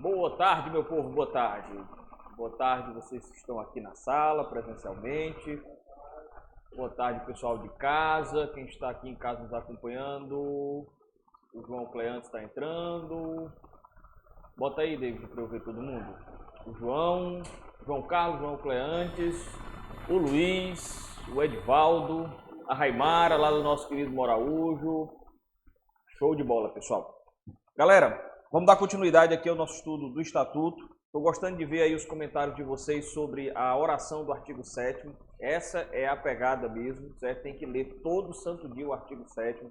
Boa tarde, meu povo, boa tarde. Boa tarde, vocês que estão aqui na sala, presencialmente. Boa tarde, pessoal de casa, quem está aqui em casa nos acompanhando. O João Cleantes está entrando. Bota aí, David, para eu ver todo mundo. O João Carlos, João Cleantes, o Luiz, o Edvaldo, a Raimara, lá do nosso querido Moraújo. Show de bola, pessoal. Galera, vamos dar continuidade aqui ao nosso estudo do Estatuto. Estou gostando de ver aí os comentários de vocês sobre a oração do artigo 7º. Essa é a pegada mesmo, certo? Tem que ler todo santo dia o artigo 7º.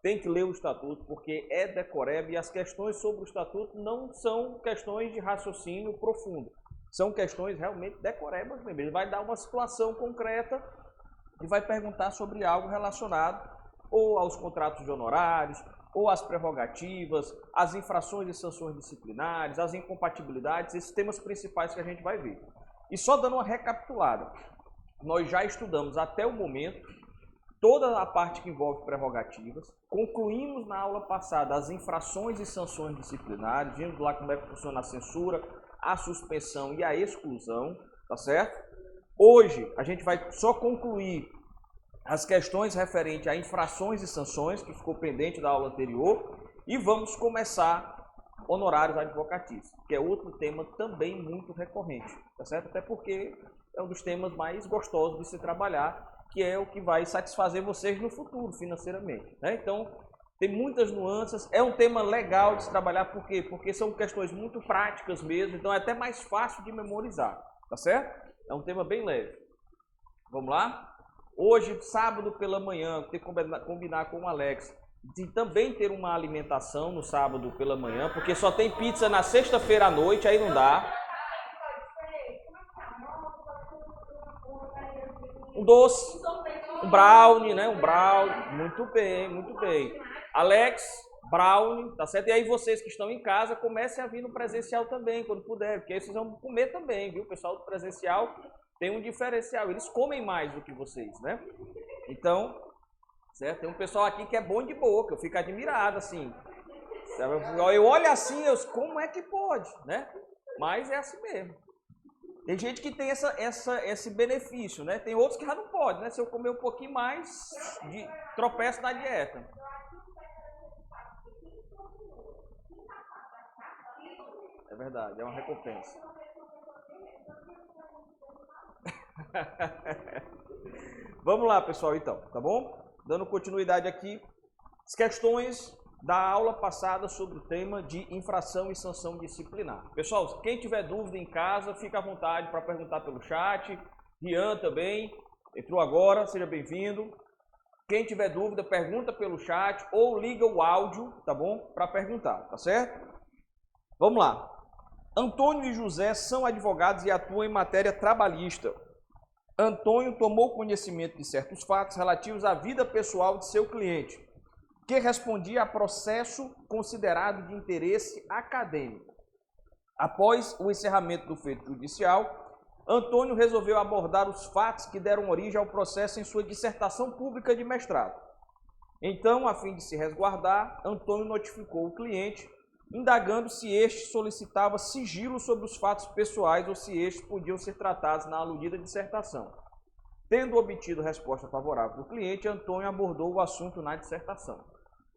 Tem que ler o Estatuto, porque é decoreba e as questões sobre o Estatuto não são questões de raciocínio profundo. São questões realmente decorebas mesmo. Ele vai dar uma situação concreta e vai perguntar sobre algo relacionado ou aos contratos de honorários, ou às prerrogativas, às infrações e sanções disciplinares, às incompatibilidades, esses temas principais que a gente vai ver. E só dando uma recapitulada, nós já estudamos até o momento toda a parte que envolve prerrogativas, concluímos na aula passada as infrações e sanções disciplinares, vimos lá como é que funciona a censura, a suspensão e a exclusão, tá certo? Hoje a gente vai só concluir as questões referentes a infrações e sanções, que ficou pendente da aula anterior, e vamos começar honorários advocatícios, que é outro tema também muito recorrente, tá certo? Até porque é um dos temas mais gostosos de se trabalhar, que é o que vai satisfazer vocês no futuro, financeiramente, né? Então, tem muitas nuances, é um tema legal de se trabalhar, por quê? Porque são questões muito práticas mesmo, então é até mais fácil de memorizar, tá certo? É um tema bem leve. Vamos lá? Hoje, sábado pela manhã, tem que combinar com o Alex de também ter uma alimentação no sábado pela manhã, porque só tem pizza na sexta-feira à noite, aí não dá. Um doce, um brownie, né? Um brownie. Muito bem, muito bem. Alex, brownie, tá certo? E aí vocês que estão em casa, comecem a vir no presencial também, quando puder, porque aí vocês vão comer também, viu? O pessoal do presencial tem um diferencial, eles comem mais do que vocês, né? Então, certo? Tem um pessoal aqui que é bom de boca, eu fico admirado, assim. Eu olho assim, como é que pode, né? Mas é assim mesmo. Tem gente que tem esse benefício, né? Tem outros que já não pode, né? Se eu comer um pouquinho mais, tropeço na dieta. É verdade, é uma recompensa. Vamos lá, pessoal, então, tá bom? Dando continuidade aqui, as questões da aula passada sobre o tema de infração e sanção disciplinar. Pessoal, quem tiver dúvida em casa, fica à vontade para perguntar pelo chat. Rian também entrou agora, seja bem-vindo. Quem tiver dúvida, pergunta pelo chat ou liga o áudio, tá bom? Para perguntar, tá certo? Vamos lá. Antônio e José são advogados e atuam em matéria trabalhista. Antônio tomou conhecimento de certos fatos relativos à vida pessoal de seu cliente, que respondia a processo considerado de interesse acadêmico. Após o encerramento do feito judicial, Antônio resolveu abordar os fatos que deram origem ao processo em sua dissertação pública de mestrado. Então, a fim de se resguardar, Antônio notificou o cliente, indagando se este solicitava sigilo sobre os fatos pessoais ou se estes podiam ser tratados na aludida dissertação. Tendo obtido resposta favorável do cliente, Antônio abordou o assunto na dissertação.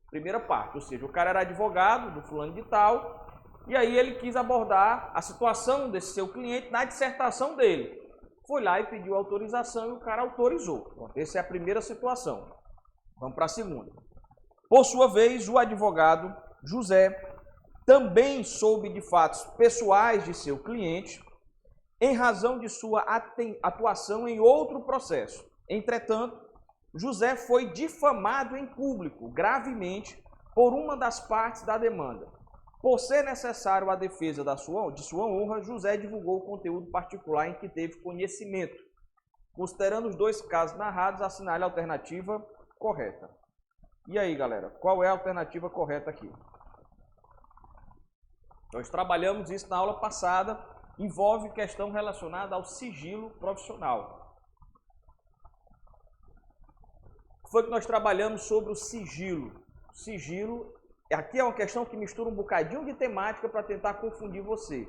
Primeira parte, ou seja, o cara era advogado do fulano de tal, e aí ele quis abordar a situação desse seu cliente na dissertação dele. Foi lá e pediu autorização e o cara autorizou. Bom, essa é a primeira situação. Vamos para a segunda. Por sua vez, o advogado José também soube de fatos pessoais de seu cliente, em razão de sua atuação em outro processo. Entretanto, José foi difamado em público, gravemente, por uma das partes da demanda. Por ser necessário a defesa de sua honra, José divulgou o conteúdo particular em que teve conhecimento. Considerando os dois casos narrados, assinale a alternativa correta. E aí, galera, qual é a alternativa correta aqui? Nós trabalhamos isso na aula passada, envolve questão relacionada ao sigilo profissional. Foi que nós trabalhamos sobre o sigilo. O sigilo aqui é uma questão que mistura um bocadinho de temática para tentar confundir você.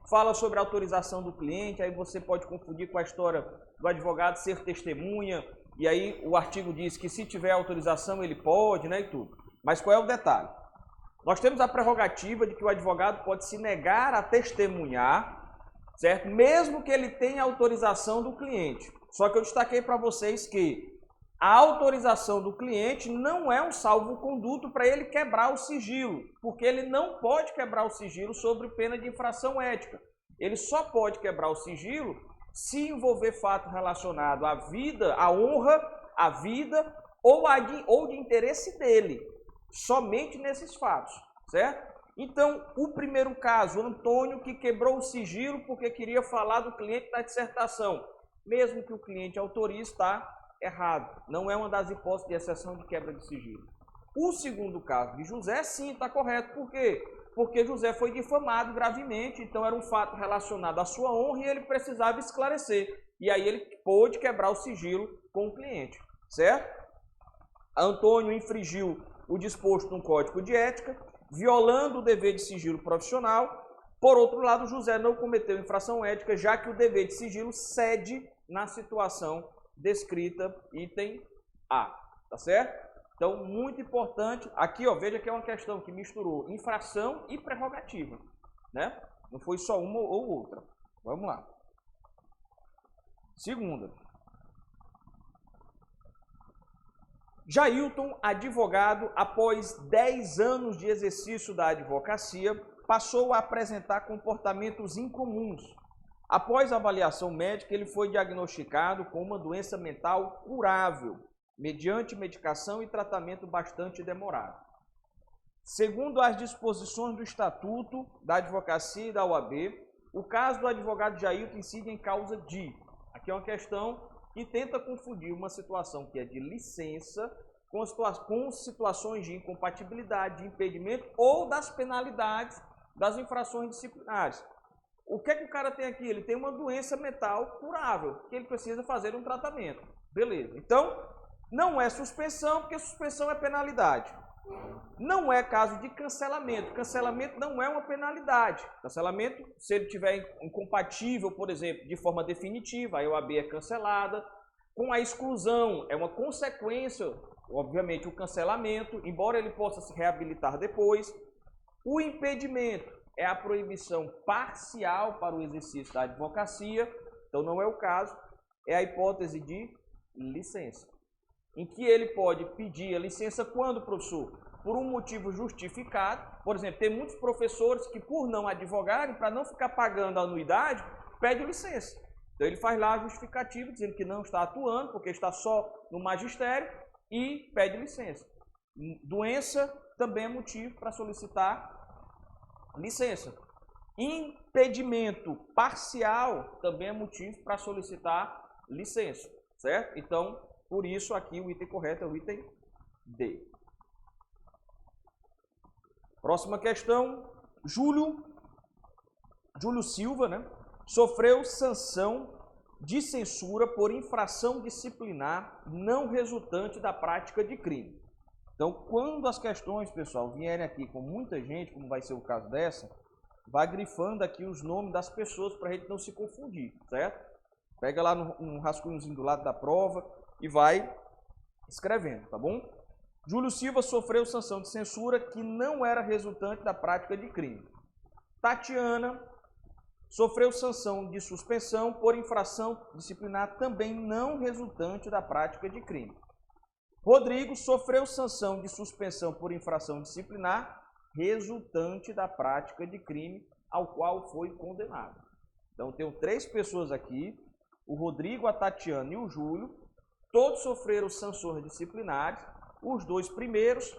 Fala sobre a autorização do cliente, aí você pode confundir com a história do advogado ser testemunha, e aí o artigo diz que se tiver autorização ele pode, né, e tudo. Mas qual é o detalhe? Nós temos a prerrogativa de que o advogado pode se negar a testemunhar, certo? Mesmo que ele tenha autorização do cliente. Só que eu destaquei para vocês que a autorização do cliente não é um salvo-conduto para ele quebrar o sigilo, porque ele não pode quebrar o sigilo sob pena de infração ética. Ele só pode quebrar o sigilo se envolver fato relacionado à vida, à honra, à vida ou de interesse dele. Somente nesses fatos, certo? Então, o primeiro caso, o Antônio que quebrou o sigilo porque queria falar do cliente na dissertação. Mesmo que o cliente autorize, está errado. Não é uma das hipóteses de exceção de quebra de sigilo. O segundo caso de José, sim, está correto. Por quê? Porque José foi difamado gravemente, então era um fato relacionado à sua honra e ele precisava esclarecer. E aí ele pôde quebrar o sigilo com o cliente, certo? Antônio infringiu o disposto no Código de Ética, violando o dever de sigilo profissional. Por outro lado, José não cometeu infração ética, já que o dever de sigilo cede na situação descrita, item A, tá certo? Então, muito importante, aqui, ó, veja que é uma questão que misturou infração e prerrogativa, né? Não foi só uma ou outra. Vamos lá. Segunda. Jailton, advogado, após 10 anos de exercício da advocacia, passou a apresentar comportamentos incomuns. Após a avaliação médica, ele foi diagnosticado com uma doença mental curável, mediante medicação e tratamento bastante demorado. Segundo as disposições do Estatuto da Advocacia e da OAB, o caso do advogado Jailton incide em causa de... Aqui é uma questão que tenta confundir uma situação que é de licença com situações de incompatibilidade, de impedimento ou das penalidades das infrações disciplinares. O que é que o cara tem aqui? Ele tem uma doença mental curável, que ele precisa fazer um tratamento. Beleza. Então, não é suspensão, porque suspensão é penalidade. Não é caso de cancelamento. Cancelamento não é uma penalidade. Cancelamento, se ele estiver incompatível, por exemplo, de forma definitiva, a OAB é cancelada. Com a exclusão, é uma consequência, obviamente, o cancelamento, embora ele possa se reabilitar depois. O impedimento é a proibição parcial para o exercício da advocacia, então não é o caso, é a hipótese de licença, em que ele pode pedir a licença quando, professor? Por um motivo justificado. Por exemplo, tem muitos professores que, por não advogarem, para não ficar pagando a anuidade, pedem licença. Então ele faz lá a justificativa, dizendo que não está atuando, porque está só no magistério, e pede licença. Doença também é motivo para solicitar licença. Impedimento parcial também é motivo para solicitar licença, certo? Então, por isso aqui o item correto é o item D. Próxima questão. Júlio Silva, né, sofreu sanção de censura por infração disciplinar não resultante da prática de crime. Então, quando as questões, pessoal, vierem aqui com muita gente, como vai ser o caso dessa, vai grifando aqui os nomes das pessoas para a gente não se confundir, certo? Pega lá um rascunhozinho do lado da prova e vai escrevendo, tá bom? Júlio Silva sofreu sanção de censura que não era resultante da prática de crime. Tatiana sofreu sanção de suspensão por infração disciplinar também não resultante da prática de crime. Rodrigo sofreu sanção de suspensão por infração disciplinar resultante da prática de crime ao qual foi condenado. Então, tenho 3 pessoas aqui, o Rodrigo, a Tatiana e o Júlio, todos sofreram sanções disciplinares, os 2 primeiros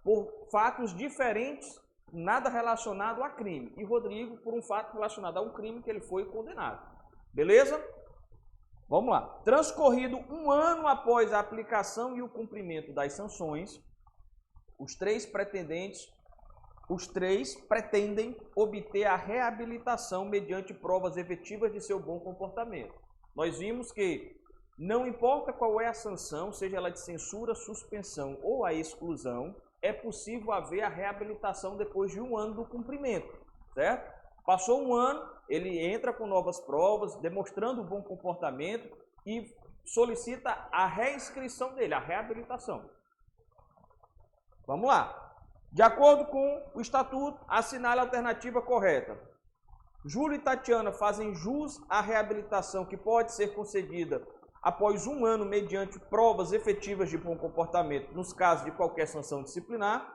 por fatos diferentes, nada relacionado a crime, e Rodrigo por um fato relacionado a um crime que ele foi condenado. Beleza? Vamos lá. Transcorrido 1 ano após a aplicação e o cumprimento das sanções, os 3 pretendem obter a reabilitação mediante provas efetivas de seu bom comportamento. Nós vimos que não importa qual é a sanção, seja ela de censura, suspensão ou a exclusão, é possível haver a reabilitação depois de 1 ano do cumprimento, certo? Passou 1 ano, ele entra com novas provas, demonstrando um bom comportamento e solicita a reinscrição dele, a reabilitação. Vamos lá. De acordo com o estatuto, assinale a alternativa correta. Júlio e Tatiana fazem jus à reabilitação que pode ser concedida após 1 ano mediante provas efetivas de bom comportamento nos casos de qualquer sanção disciplinar.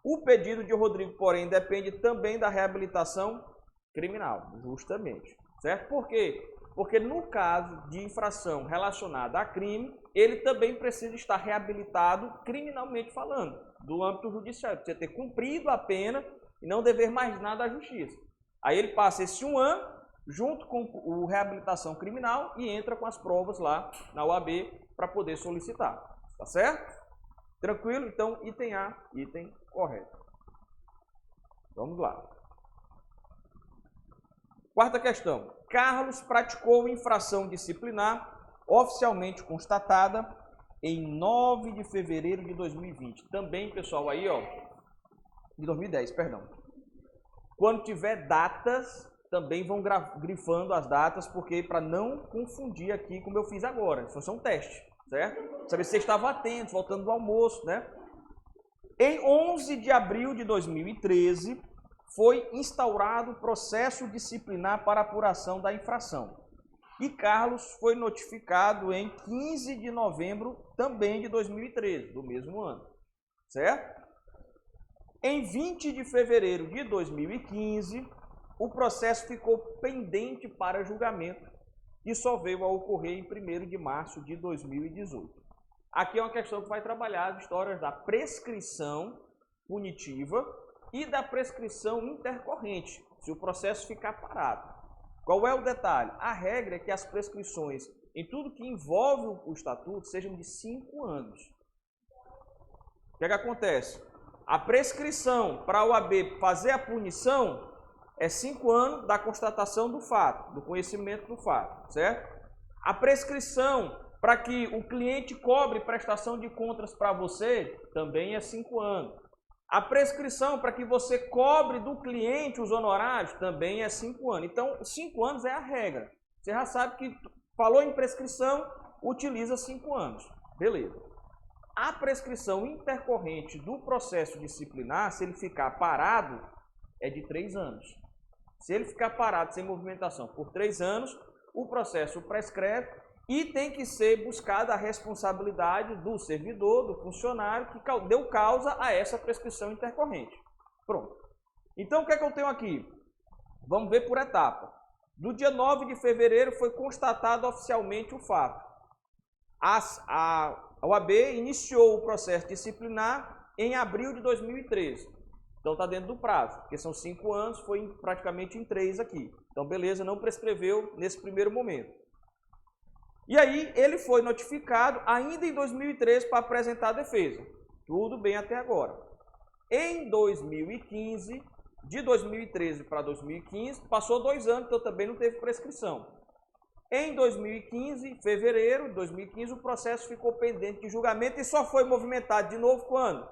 O pedido de Rodrigo, porém, depende também da reabilitação criminal, justamente, certo? Por quê? Porque no caso de infração relacionada a crime, ele também precisa estar reabilitado criminalmente falando, do âmbito judicial, precisa ter cumprido a pena e não dever mais nada à justiça. Aí ele passa esse 1 ano junto com o reabilitação criminal e entra com as provas lá na OAB para poder solicitar, tá certo? Tranquilo? Então, item A, item correto. Vamos lá. Quarta questão. Carlos praticou infração disciplinar oficialmente constatada em 9 de fevereiro de 2020. Também, pessoal, aí, ó, de 2010, perdão. Quando tiver datas, também vão grifando as datas, porque para não confundir aqui como eu fiz agora. Isso é um teste, certo? Saber se você estava atento, voltando do almoço, né? Em 11 de abril de 2013, foi instaurado processo disciplinar para apuração da infração. E Carlos foi notificado em 15 de novembro também de 2013, do mesmo ano, certo? Em 20 de fevereiro de 2015, o processo ficou pendente para julgamento e só veio a ocorrer em 1º de março de 2018. Aqui é uma questão que vai trabalhar as histórias da prescrição punitiva e da prescrição intercorrente, se o processo ficar parado. Qual é o detalhe? A regra é que as prescrições em tudo que envolve o estatuto sejam de 5 anos. O que é que acontece? A prescrição para a OAB fazer a punição é 5 anos da constatação do fato, do conhecimento do fato, certo? A prescrição para que o cliente cobre prestação de contas para você também é 5 anos. A prescrição para que você cobre do cliente os honorários também é 5 anos. Então, 5 anos é a regra. Você já sabe que falou em prescrição, utiliza 5 anos. Beleza. A prescrição intercorrente do processo disciplinar, se ele ficar parado, é de 3 anos. Se ele ficar parado sem movimentação por 3 anos, o processo prescreve e tem que ser buscada a responsabilidade do servidor, do funcionário que deu causa a essa prescrição intercorrente. Pronto. Então, o que é que eu tenho aqui? Vamos ver por etapa. No dia 9 de fevereiro foi constatado oficialmente o fato. A OAB iniciou o processo disciplinar em abril de 2013. Então está dentro do prazo, porque são 5 anos, foi praticamente em 3 aqui. Então beleza, não prescreveu nesse primeiro momento. E aí ele foi notificado ainda em 2013 para apresentar a defesa. Tudo bem até agora. Em 2015, de 2013 para 2015, passou 2 anos, então também não teve prescrição. Em 2015, fevereiro de 2015, o processo ficou pendente de julgamento e só foi movimentado de novo quando?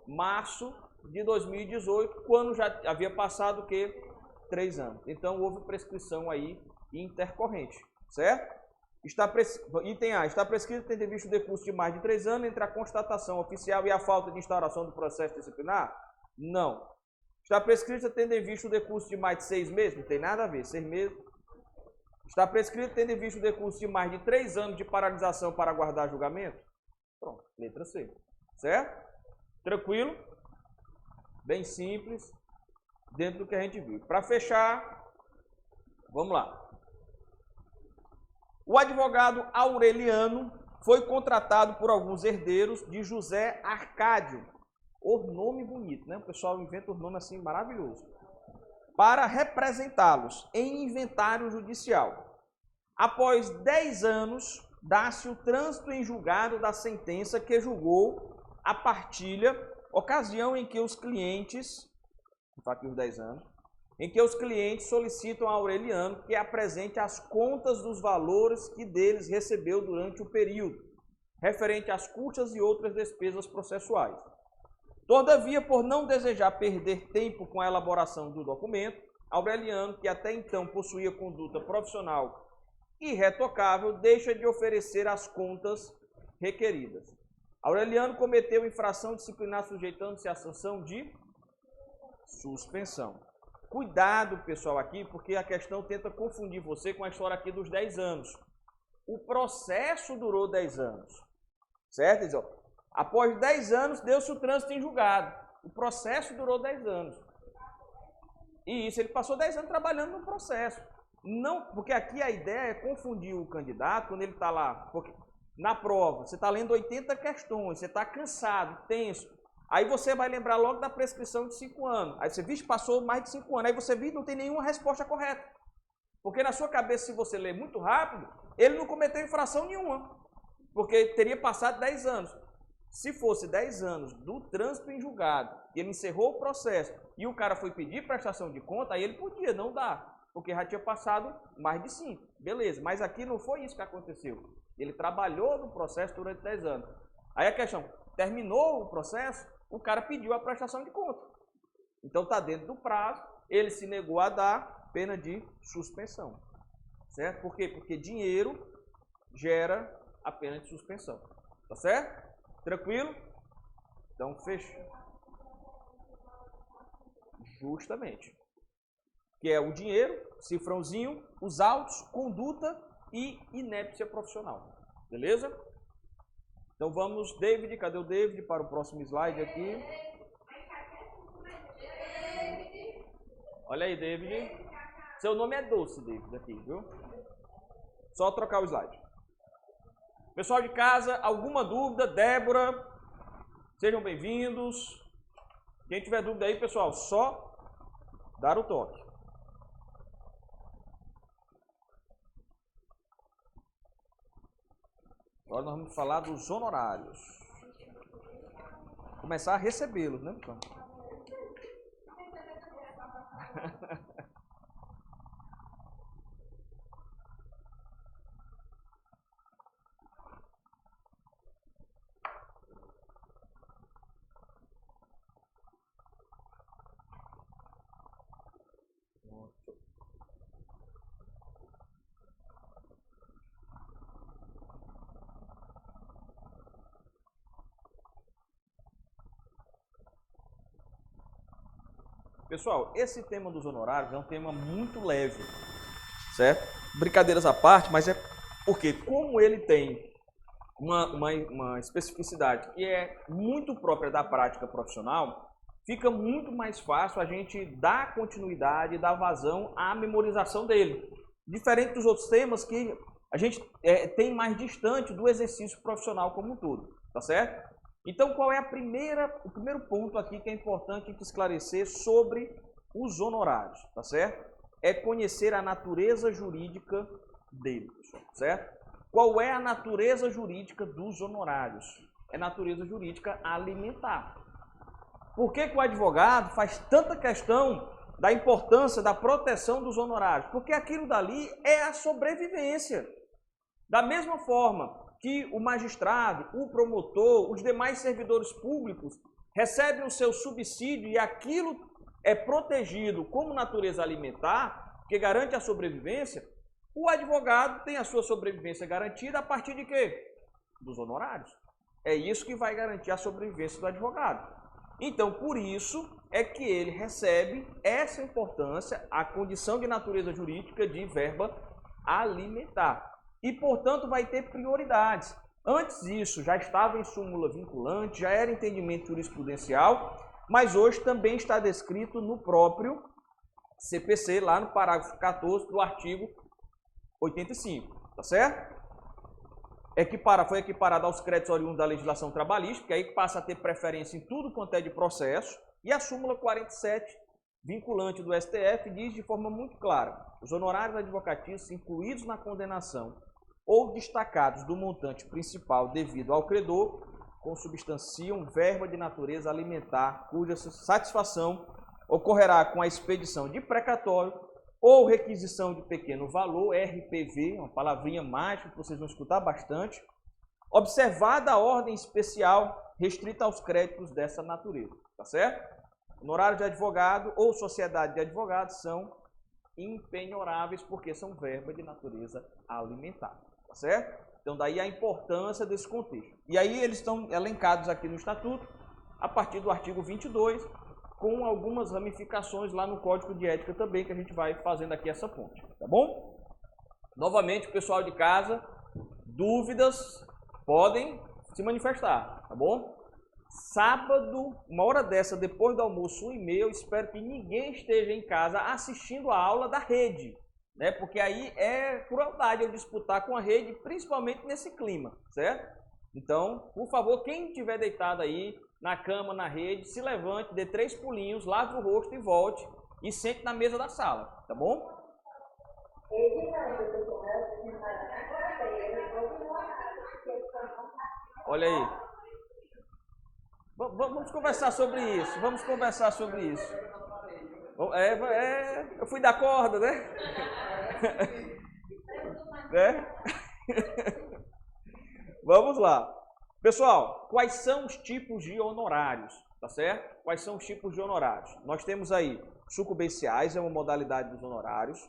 Março de 2018, quando já havia passado o quê? 3 anos. Então houve prescrição aí intercorrente, certo? Item A, está prescrito tendo visto o decurso de mais de 3 anos entre a constatação oficial e a falta de instauração do processo disciplinar? Não. Está prescrito tendo em vista o decurso de mais de 6 meses? Não tem nada a ver, 6 meses. Está prescrito tendo em vista o decurso de mais de 3 anos de paralisação para aguardar julgamento? Pronto, letra C. Certo? Tranquilo? Bem simples, dentro do que a gente viu. Para fechar, vamos lá. O advogado Aureliano foi contratado por alguns herdeiros de José Arcádio. O nome bonito, né? O pessoal inventa um nome assim maravilhoso. Para representá-los em inventário judicial. Após 10 anos, dá-se o trânsito em julgado da sentença que julgou a partilha, ocasião em que os clientes, aqui os 10 anos, em que os clientes solicitam a Aureliano que apresente as contas dos valores que deles recebeu durante o período, referente às custas e outras despesas processuais. Todavia, por não desejar perder tempo com a elaboração do documento, Aureliano, que até então possuía conduta profissional irretocável, deixa de oferecer as contas requeridas. Aureliano cometeu infração disciplinar sujeitando-se à sanção de suspensão. Cuidado, pessoal, aqui, porque a questão tenta confundir você com a história aqui dos 10 anos. O processo durou 10 anos, certo? Então, após 10 anos, deu-se o trânsito em julgado. O processo durou 10 anos. E isso, ele passou 10 anos trabalhando no processo. Não, porque aqui a ideia é confundir o candidato quando ele está lá. Porque na prova, você está lendo 80 questões, você está cansado, tenso. Aí você vai lembrar logo da prescrição de 5 anos. Aí você, vixe, passou mais de 5 anos. Aí você, vixe, não tem nenhuma resposta correta. Porque na sua cabeça, se você ler muito rápido, ele não cometeu infração nenhuma. Porque teria passado 10 anos. Se fosse 10 anos do trânsito em julgado, ele encerrou o processo e o cara foi pedir prestação de conta, aí ele podia, não dá. Porque já tinha passado mais de 5. Beleza, mas aqui não foi isso que aconteceu. Ele trabalhou no processo durante 10 anos. Aí a questão, terminou o processo, o cara pediu a prestação de conta. Então está dentro do prazo, ele se negou a dar, pena de suspensão. Certo? Por quê? Porque dinheiro gera a pena de suspensão. Tá certo? Tranquilo? Então fecha. Justamente. Que é o dinheiro, cifrãozinho, os autos, conduta e inépcia profissional. Beleza? Então vamos, David, cadê o David? Para o próximo slide aqui. Olha aí, David. Seu nome é Doce, David, aqui, viu? Só trocar o slide. Pessoal de casa, alguma dúvida? Débora, sejam bem-vindos. Quem tiver dúvida aí, pessoal, só dar o toque. Agora nós vamos falar dos honorários. Começar a recebê-los, né, pessoal? Pessoal, esse tema dos honorários é um tema muito leve, certo? Brincadeiras à parte, mas é porque como ele tem uma especificidade que é muito própria da prática profissional, fica muito mais fácil a gente dar continuidade, dar vazão à memorização dele. Diferente dos outros temas que a gente tem mais distante do exercício profissional como um todo, tá certo? Então, qual é o primeiro ponto aqui que é importante a gente esclarecer sobre os honorários, tá certo? É conhecer a natureza jurídica dele, pessoal, certo? Qual é a natureza jurídica dos honorários? É natureza jurídica alimentar. Por que o advogado faz tanta questão da importância da proteção dos honorários? Porque aquilo dali é a sobrevivência. Da mesma forma que o magistrado, o promotor, os demais servidores públicos recebem o seu subsídio e aquilo é protegido como natureza alimentar, que garante a sobrevivência, o advogado tem a sua sobrevivência garantida a partir de quê? Dos honorários. É isso que vai garantir a sobrevivência do advogado. Então, por isso é que ele recebe essa importância, a condição de natureza jurídica de verba alimentar. E, portanto, vai ter prioridades. Antes disso, já estava em súmula vinculante, já era entendimento jurisprudencial, mas hoje também está descrito no próprio CPC, lá no parágrafo 14 do artigo 85, tá certo? Foi equiparado aos créditos oriundos da legislação trabalhista, que aí passa a ter preferência em tudo quanto é de processo, e a súmula 47, vinculante do STF, diz de forma muito clara: os honorários advocatícios incluídos na condenação ou destacados do montante principal devido ao credor consubstanciam verba de natureza alimentar, cuja satisfação ocorrerá com a expedição de precatório ou requisição de pequeno valor, RPV, uma palavrinha mágica que vocês vão escutar bastante, observada a ordem especial restrita aos créditos dessa natureza, tá certo? Honorários de advogado ou sociedade de advogados são impenhoráveis porque são verba de natureza alimentar, tá certo? Então daí a importância desse contexto. E aí eles estão elencados aqui no Estatuto a partir do artigo 22, com algumas ramificações lá no Código de Ética também, que a gente vai fazendo aqui essa ponte, tá bom? Novamente, pessoal de casa, dúvidas podem se manifestar, tá bom? Sábado, uma hora dessa, depois do almoço, 1h30, eu espero que ninguém esteja em casa assistindo a aula da rede, né? Porque aí é crueldade eu disputar com a rede, principalmente nesse clima, certo? Então, por favor, quem estiver deitado aí, na cama, na rede, se levante, dê 3 pulinhos, lave o rosto e volte e sente na mesa da sala, tá bom? Olha aí. Vamos conversar sobre isso, vamos conversar sobre isso. Eu fui da corda, né? Vamos lá. Pessoal, quais são os tipos de honorários, tá certo? Quais são os tipos de honorários? Nós temos aí sucumbenciais, é uma modalidade dos honorários.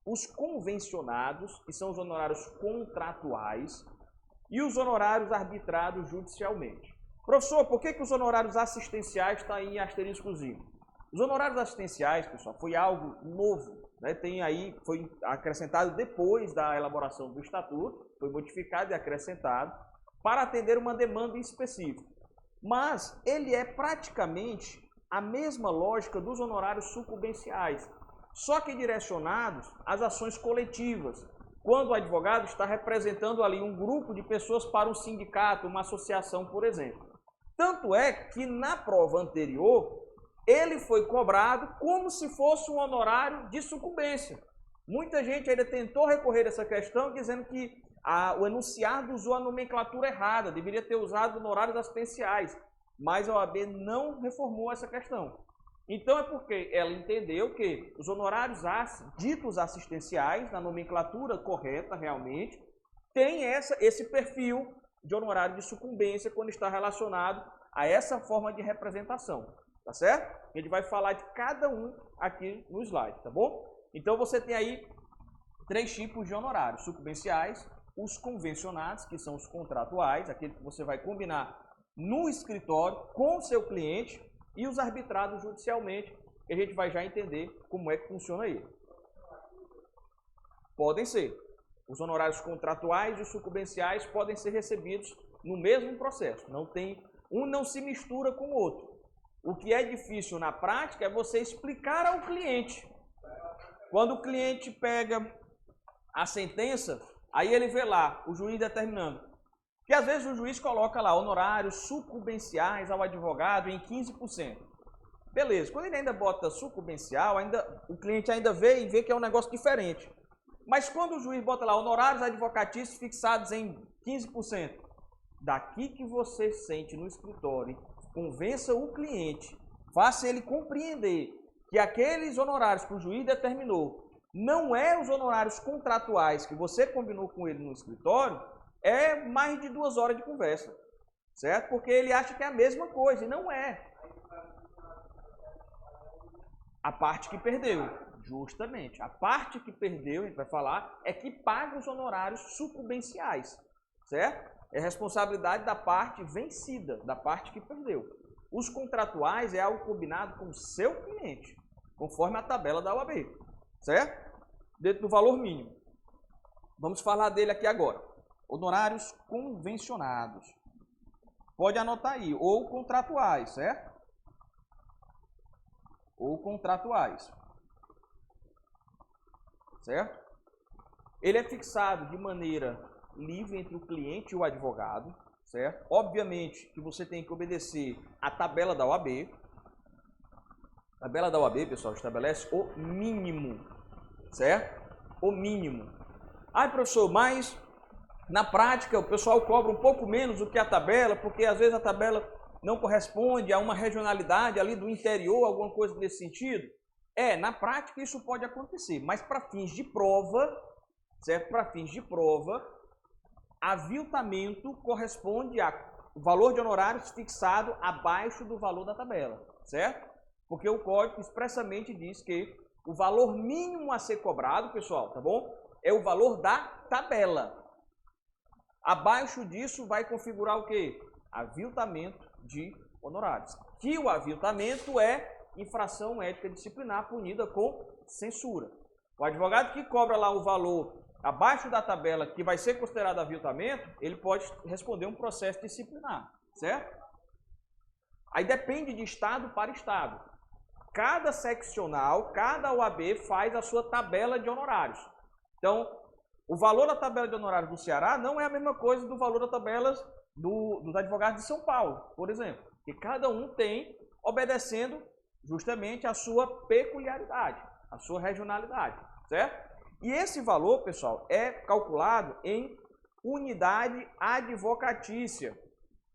Os convencionados, que são os honorários contratuais. E os honorários arbitrados judicialmente. Professor, por que os honorários assistenciais estão em asteriscozinho? Os honorários assistenciais, pessoal, foi algo novo, né? Foi acrescentado depois da elaboração do Estatuto, foi modificado e acrescentado para atender uma demanda específica. Mas ele é praticamente a mesma lógica dos honorários sucumbenciais, só que direcionados às ações coletivas. Quando o advogado está representando ali um grupo de pessoas para um sindicato, uma associação, por exemplo. Tanto é que na prova anterior, ele foi cobrado como se fosse um honorário de sucumbência. Muita gente ainda tentou recorrer a essa questão, dizendo que o enunciado usou a nomenclatura errada, deveria ter usado honorários assistenciais, mas a OAB não reformou essa questão. Então é porque ela entendeu que os honorários ditos assistenciais, na nomenclatura correta realmente, tem esse perfil de honorário de sucumbência quando está relacionado a essa forma de representação, tá certo? A gente vai falar de cada um aqui no slide, tá bom? Então você tem aí 3 tipos de honorários: sucumbenciais, os convencionados, que são os contratuais, aquele que você vai combinar no escritório com o seu cliente, e os arbitrados judicialmente, que a gente vai já entender como é que funciona ele. Podem ser. Os honorários contratuais e os sucumbenciais podem ser recebidos no mesmo processo. Um não se mistura com o outro. O que é difícil na prática é você explicar ao cliente. Quando o cliente pega a sentença, aí ele vê lá o juiz determinando. Que às vezes o juiz coloca lá honorários sucumbenciais ao advogado em 15%. Beleza, quando ele ainda bota sucumbencial, o cliente ainda vê que é um negócio diferente. Mas quando o juiz bota lá honorários advocatícios fixados em 15%, daqui que você sente no escritório, convença o cliente, faça ele compreender que aqueles honorários que o juiz determinou não é os honorários contratuais que você combinou com ele no escritório, é mais de 2 horas de conversa, certo? Porque ele acha que é a mesma coisa, e não é. A parte que perdeu, justamente. A parte que perdeu, a gente vai falar, é que paga os honorários sucumbenciais, certo? É responsabilidade da parte vencida, da parte que perdeu. Os contratuais é algo combinado com o seu cliente, conforme a tabela da OAB, certo? Dentro do valor mínimo. Vamos falar dele aqui agora. Honorários convencionados. Pode anotar aí, ou contratuais, certo? Ou contratuais. Certo? Ele é fixado de maneira livre entre o cliente e o advogado, certo? Obviamente que você tem que obedecer à tabela da OAB. A tabela da OAB, pessoal, estabelece o mínimo, certo? O mínimo. Ai, professor, mas na prática o pessoal cobra um pouco menos do que a tabela, porque às vezes a tabela não corresponde a uma regionalidade ali do interior, alguma coisa desse sentido. Na prática isso pode acontecer, mas para fins de prova, certo? Para fins de prova, aviltamento corresponde ao valor de honorários fixado abaixo do valor da tabela, certo? Porque o código expressamente diz que o valor mínimo a ser cobrado, pessoal, tá bom? É o valor da tabela. Abaixo disso vai configurar o quê? Aviltamento de honorários. Que o aviltamento é infração ética disciplinar punida com censura. O advogado que cobra lá o valor abaixo da tabela que vai ser considerado aviltamento, ele pode responder um processo disciplinar, certo? Aí depende de estado para estado. Cada seccional, cada OAB faz a sua tabela de honorários. Então, o valor da tabela de honorários do Ceará não é a mesma coisa do valor da tabela dos advogados de São Paulo, por exemplo. Que cada um tem obedecendo justamente a sua peculiaridade, a sua regionalidade, certo? E esse valor, pessoal, é calculado em unidade advocatícia.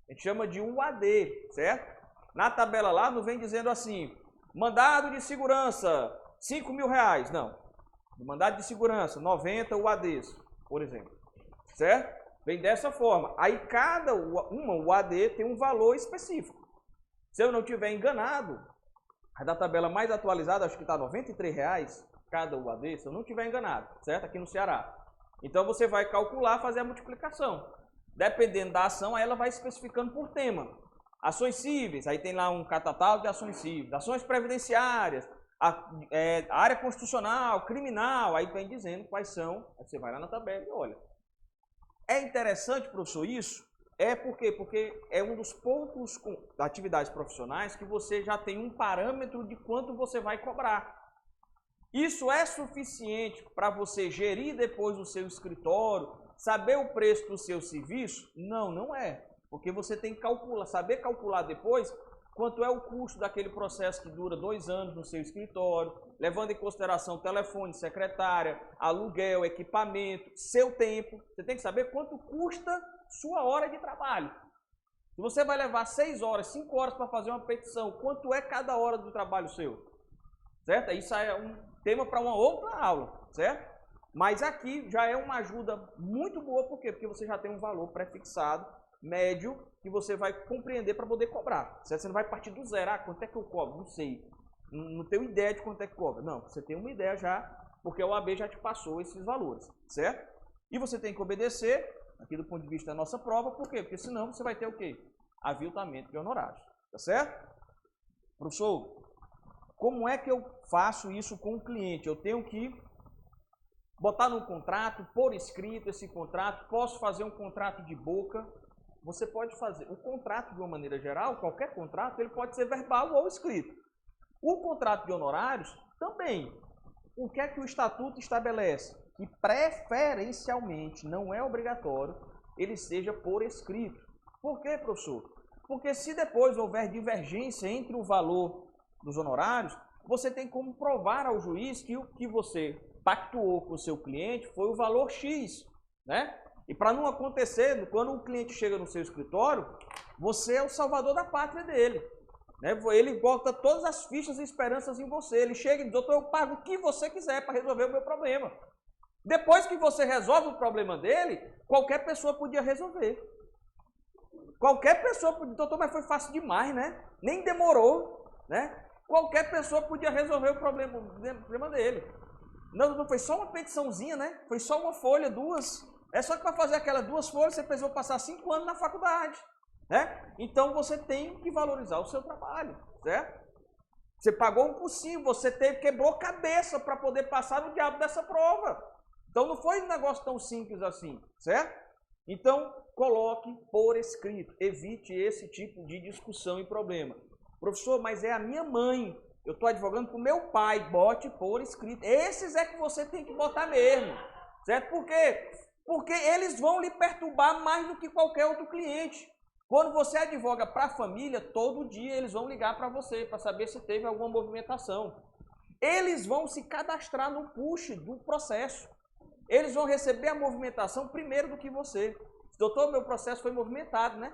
A gente chama de UAD, certo? Na tabela lá não vem dizendo assim, mandado de segurança, R$5.000. Não. No mandado de segurança, 90 UADs, por exemplo. Certo? Vem dessa forma. Aí cada uma UAD tem um valor específico. Se eu não estiver enganado, a da tabela mais atualizada, acho que está R$93 cada UAD, se eu não estiver enganado, certo? Aqui no Ceará. Então você vai calcular, fazer a multiplicação. Dependendo da ação, aí ela vai especificando por tema. Ações cíveis, aí tem lá um catatal de ações cíveis. Ações previdenciárias, a área constitucional, criminal, aí vem dizendo quais são. Aí você vai lá na tabela e olha. É interessante, professor, isso? É por quê? Porque é um dos poucos atividades profissionais que você já tem um parâmetro de quanto você vai cobrar. Isso é suficiente para você gerir depois o seu escritório, saber o preço do seu serviço? Não, não é. Porque você tem que saber calcular depois quanto é o custo daquele processo que dura 2 anos no seu escritório, levando em consideração telefone, secretária, aluguel, equipamento, seu tempo. Você tem que saber quanto custa sua hora de trabalho. Se você vai levar 6 horas, 5 horas para fazer uma petição, quanto é cada hora do trabalho seu? Certo? Isso é um tema para uma outra aula, certo? Mas aqui já é uma ajuda muito boa, por quê? Porque você já tem um valor prefixado, médio, que você vai compreender para poder cobrar. Certo? Você não vai partir do zero, quanto é que eu cobro? Não sei. Não tenho ideia de quanto é que cobra. Não, você tem uma ideia já, porque a OAB já te passou esses valores, certo? E você tem que obedecer, aqui do ponto de vista da nossa prova, por quê? Porque senão você vai ter o quê? Aviltamento de honorários, tá certo? Professor, como é que eu faço isso com o cliente? Eu tenho que botar no contrato, por escrito esse contrato, posso fazer um contrato de boca. Você pode fazer o contrato de uma maneira geral, qualquer contrato, ele pode ser verbal ou escrito. O contrato de honorários também. O que é que o estatuto estabelece? Que preferencialmente, não é obrigatório, ele seja por escrito. Por quê, professor? Porque se depois houver divergência entre o valor dos honorários, você tem como provar ao juiz que o que você pactuou com o seu cliente foi o valor X, né? E para não acontecer, quando o cliente chega no seu escritório, você é o salvador da pátria dele, né? Ele bota todas as fichas e esperanças em você. Ele chega e diz, doutor, eu pago o que você quiser para resolver o meu problema. Depois que você resolve o problema dele, qualquer pessoa podia resolver. Qualquer pessoa podia, doutor, mas foi fácil demais, né? Nem demorou, né? Qualquer pessoa podia resolver o problema dele. Não foi só uma petiçãozinha, né? Foi só uma folha, 2. É só que para fazer aquelas 2 folhas, você precisou passar 5 anos na faculdade, né? Então, você tem que valorizar o seu trabalho, certo? Você pagou um cursinho, você quebrou cabeça para poder passar no diabo dessa prova. Então, não foi um negócio tão simples assim, certo? Então, coloque por escrito. Evite esse tipo de discussão e problema. Professor, mas é a minha mãe. Eu estou advogando para o meu pai. Bote por escrito. Esses é que você tem que botar mesmo, certo? Por quê? Porque eles vão lhe perturbar mais do que qualquer outro cliente. Quando você advoga para a família, todo dia eles vão ligar para você para saber se teve alguma movimentação. Eles vão se cadastrar no push do processo. Eles vão receber a movimentação primeiro do que você. Doutor, meu processo foi movimentado, né?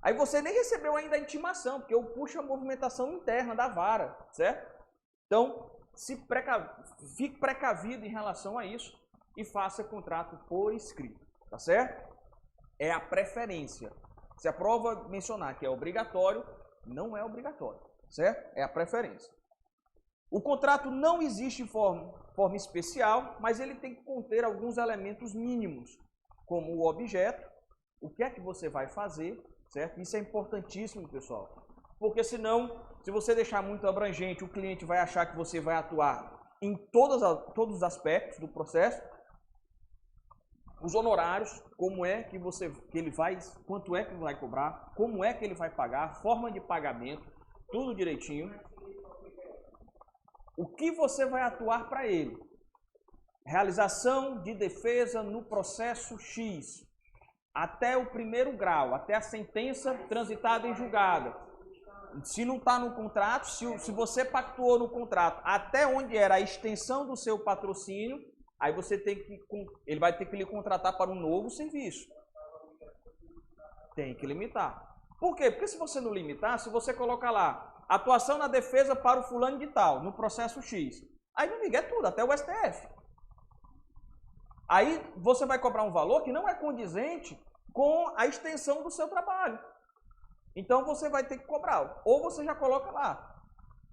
Aí você nem recebeu ainda a intimação, porque eu puxo a movimentação interna da vara, certo? Então, fique precavido em relação a isso e faça contrato por escrito, tá certo? É a preferência. Se a prova mencionar que é obrigatório, não é obrigatório, certo? É a preferência. O contrato não existe em forma especial, mas ele tem que conter alguns elementos mínimos, como o objeto, o que é que você vai fazer, certo? Isso é importantíssimo, pessoal, porque senão, se você deixar muito abrangente, o cliente vai achar que você vai atuar em todos os aspectos do processo. Os honorários, como é que ele vai, quanto é que ele vai cobrar, como é que ele vai pagar, forma de pagamento, tudo direitinho. O que você vai atuar para ele? Realização de defesa no processo X, até o primeiro grau, até a sentença transitada em julgado. Se não está no contrato, se você pactuou no contrato até onde era a extensão do seu patrocínio, aí ele vai ter que lhe contratar para um novo serviço. Tem que limitar. Por quê? Porque se você não limitar, se você colocar lá, atuação na defesa para o fulano de tal, no processo X, aí meu amigo, é tudo, até o STF. Aí você vai cobrar um valor que não é condizente com a extensão do seu trabalho. Então você vai ter que cobrar. Ou você já coloca lá,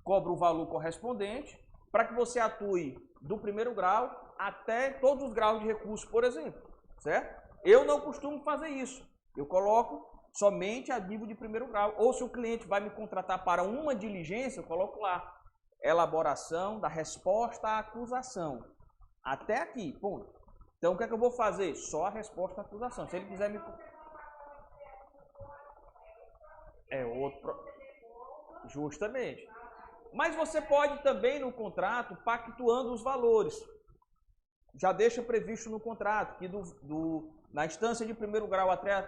cobra o valor correspondente para que você atue do primeiro grau até todos os graus de recurso, por exemplo, certo? Eu não costumo fazer isso. Eu coloco somente a nível de primeiro grau. Ou se o cliente vai me contratar para uma diligência, eu coloco lá, elaboração da resposta à acusação. Até aqui, ponto. Então o que é que eu vou fazer? Só a resposta à acusação. Se ele quiser me... É outro... Justamente. Mas você pode também no contrato, pactuando os valores. Já deixa previsto no contrato que na instância de primeiro grau até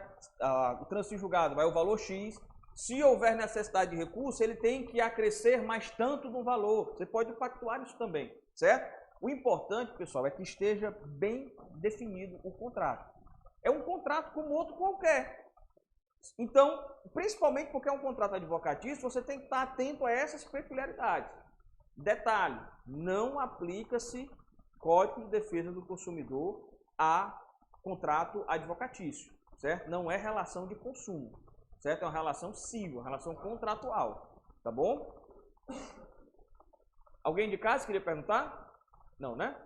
o trânsito em julgado vai o valor X. Se houver necessidade de recurso, ele tem que acrescer mais tanto do valor. Você pode pactuar isso também, certo? O importante, pessoal, é que esteja bem definido o contrato. É um contrato como outro qualquer. Então, principalmente porque é um contrato advocatício, você tem que estar atento a essas peculiaridades. Detalhe, não aplica-se Código de Defesa do Consumidor a contrato advocatício, certo? Não é relação de consumo, certo? É uma relação civil, uma relação contratual, tá bom? Alguém de casa queria perguntar? Não, né?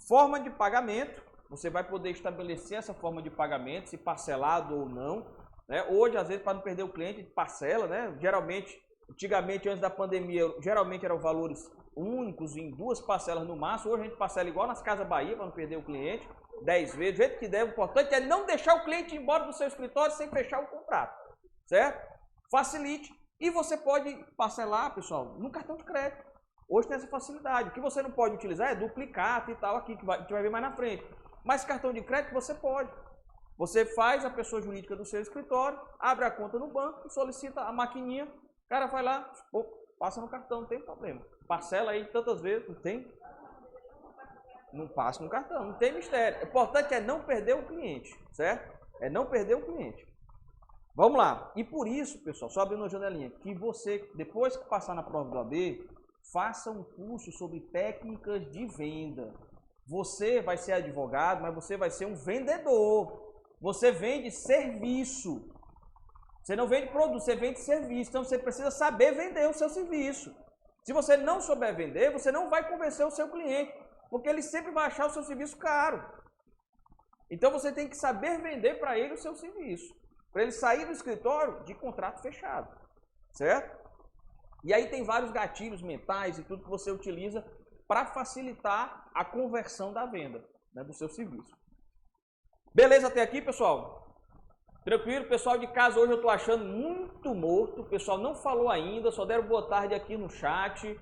Forma de pagamento, você vai poder estabelecer essa forma de pagamento, se parcelado ou não, né? Hoje, às vezes, para não perder o cliente, parcela, né? Geralmente, antigamente, antes da pandemia, geralmente eram valores únicos em 2 parcelas no máximo. Hoje a gente parcela igual nas Casas Bahia para não perder o cliente, 10 vezes, do jeito que der. O importante é não deixar o cliente ir embora do seu escritório sem fechar o contrato, certo? Facilite. E você pode parcelar, pessoal, no cartão de crédito. Hoje tem essa facilidade. O que você não pode utilizar é duplicata e tal aqui, que a gente vai ver mais na frente. Mas cartão de crédito você pode. Você faz a pessoa jurídica do seu escritório, abre a conta no banco, solicita a maquininha, o cara vai lá, passa no cartão, não tem problema. Parcela aí tantas vezes, não tem? Não passa no cartão, não tem mistério. O importante é não perder o cliente, certo? É não perder o cliente. Vamos lá. E por isso, pessoal, só abrindo uma janelinha, que você, depois que passar na prova do AB, faça um curso sobre técnicas de venda. Você vai ser advogado, mas você vai ser um vendedor. Você vende serviço. Você não vende produto, você vende serviço. Então você precisa saber vender o seu serviço. Se você não souber vender, você não vai convencer o seu cliente, porque ele sempre vai achar o seu serviço caro. Então você tem que saber vender para ele o seu serviço, para ele sair do escritório de contrato fechado, certo? E aí tem vários gatilhos mentais e tudo que você utiliza para facilitar a conversão da venda, né, do seu serviço. Beleza até aqui, pessoal? Tranquilo? Pessoal de casa, hoje eu estou achando muito morto. O pessoal não falou ainda, só deram boa tarde aqui no chat.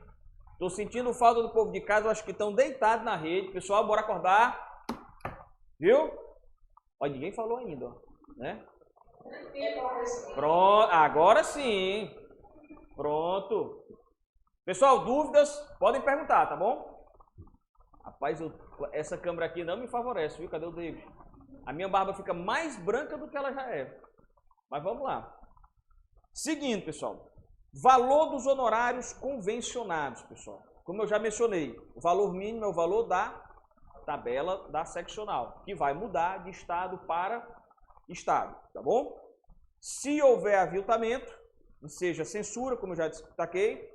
Estou sentindo falta do povo de casa, eu acho que estão deitados na rede. Pessoal, bora acordar. Viu? Olha, ninguém falou ainda, ó, né? Pronto, agora sim. Pronto. Pessoal, dúvidas? Podem perguntar, tá bom? Rapaz, essa câmera aqui não me favorece, viu? Cadê o David? A minha barba fica mais branca do que ela já é. Mas vamos lá. Seguindo, pessoal. Valor dos honorários convencionados, pessoal. Como eu já mencionei, o valor mínimo é o valor da tabela da seccional, que vai mudar de estado para estado, tá bom? Se houver aviltamento, ou seja, censura, como eu já destaquei,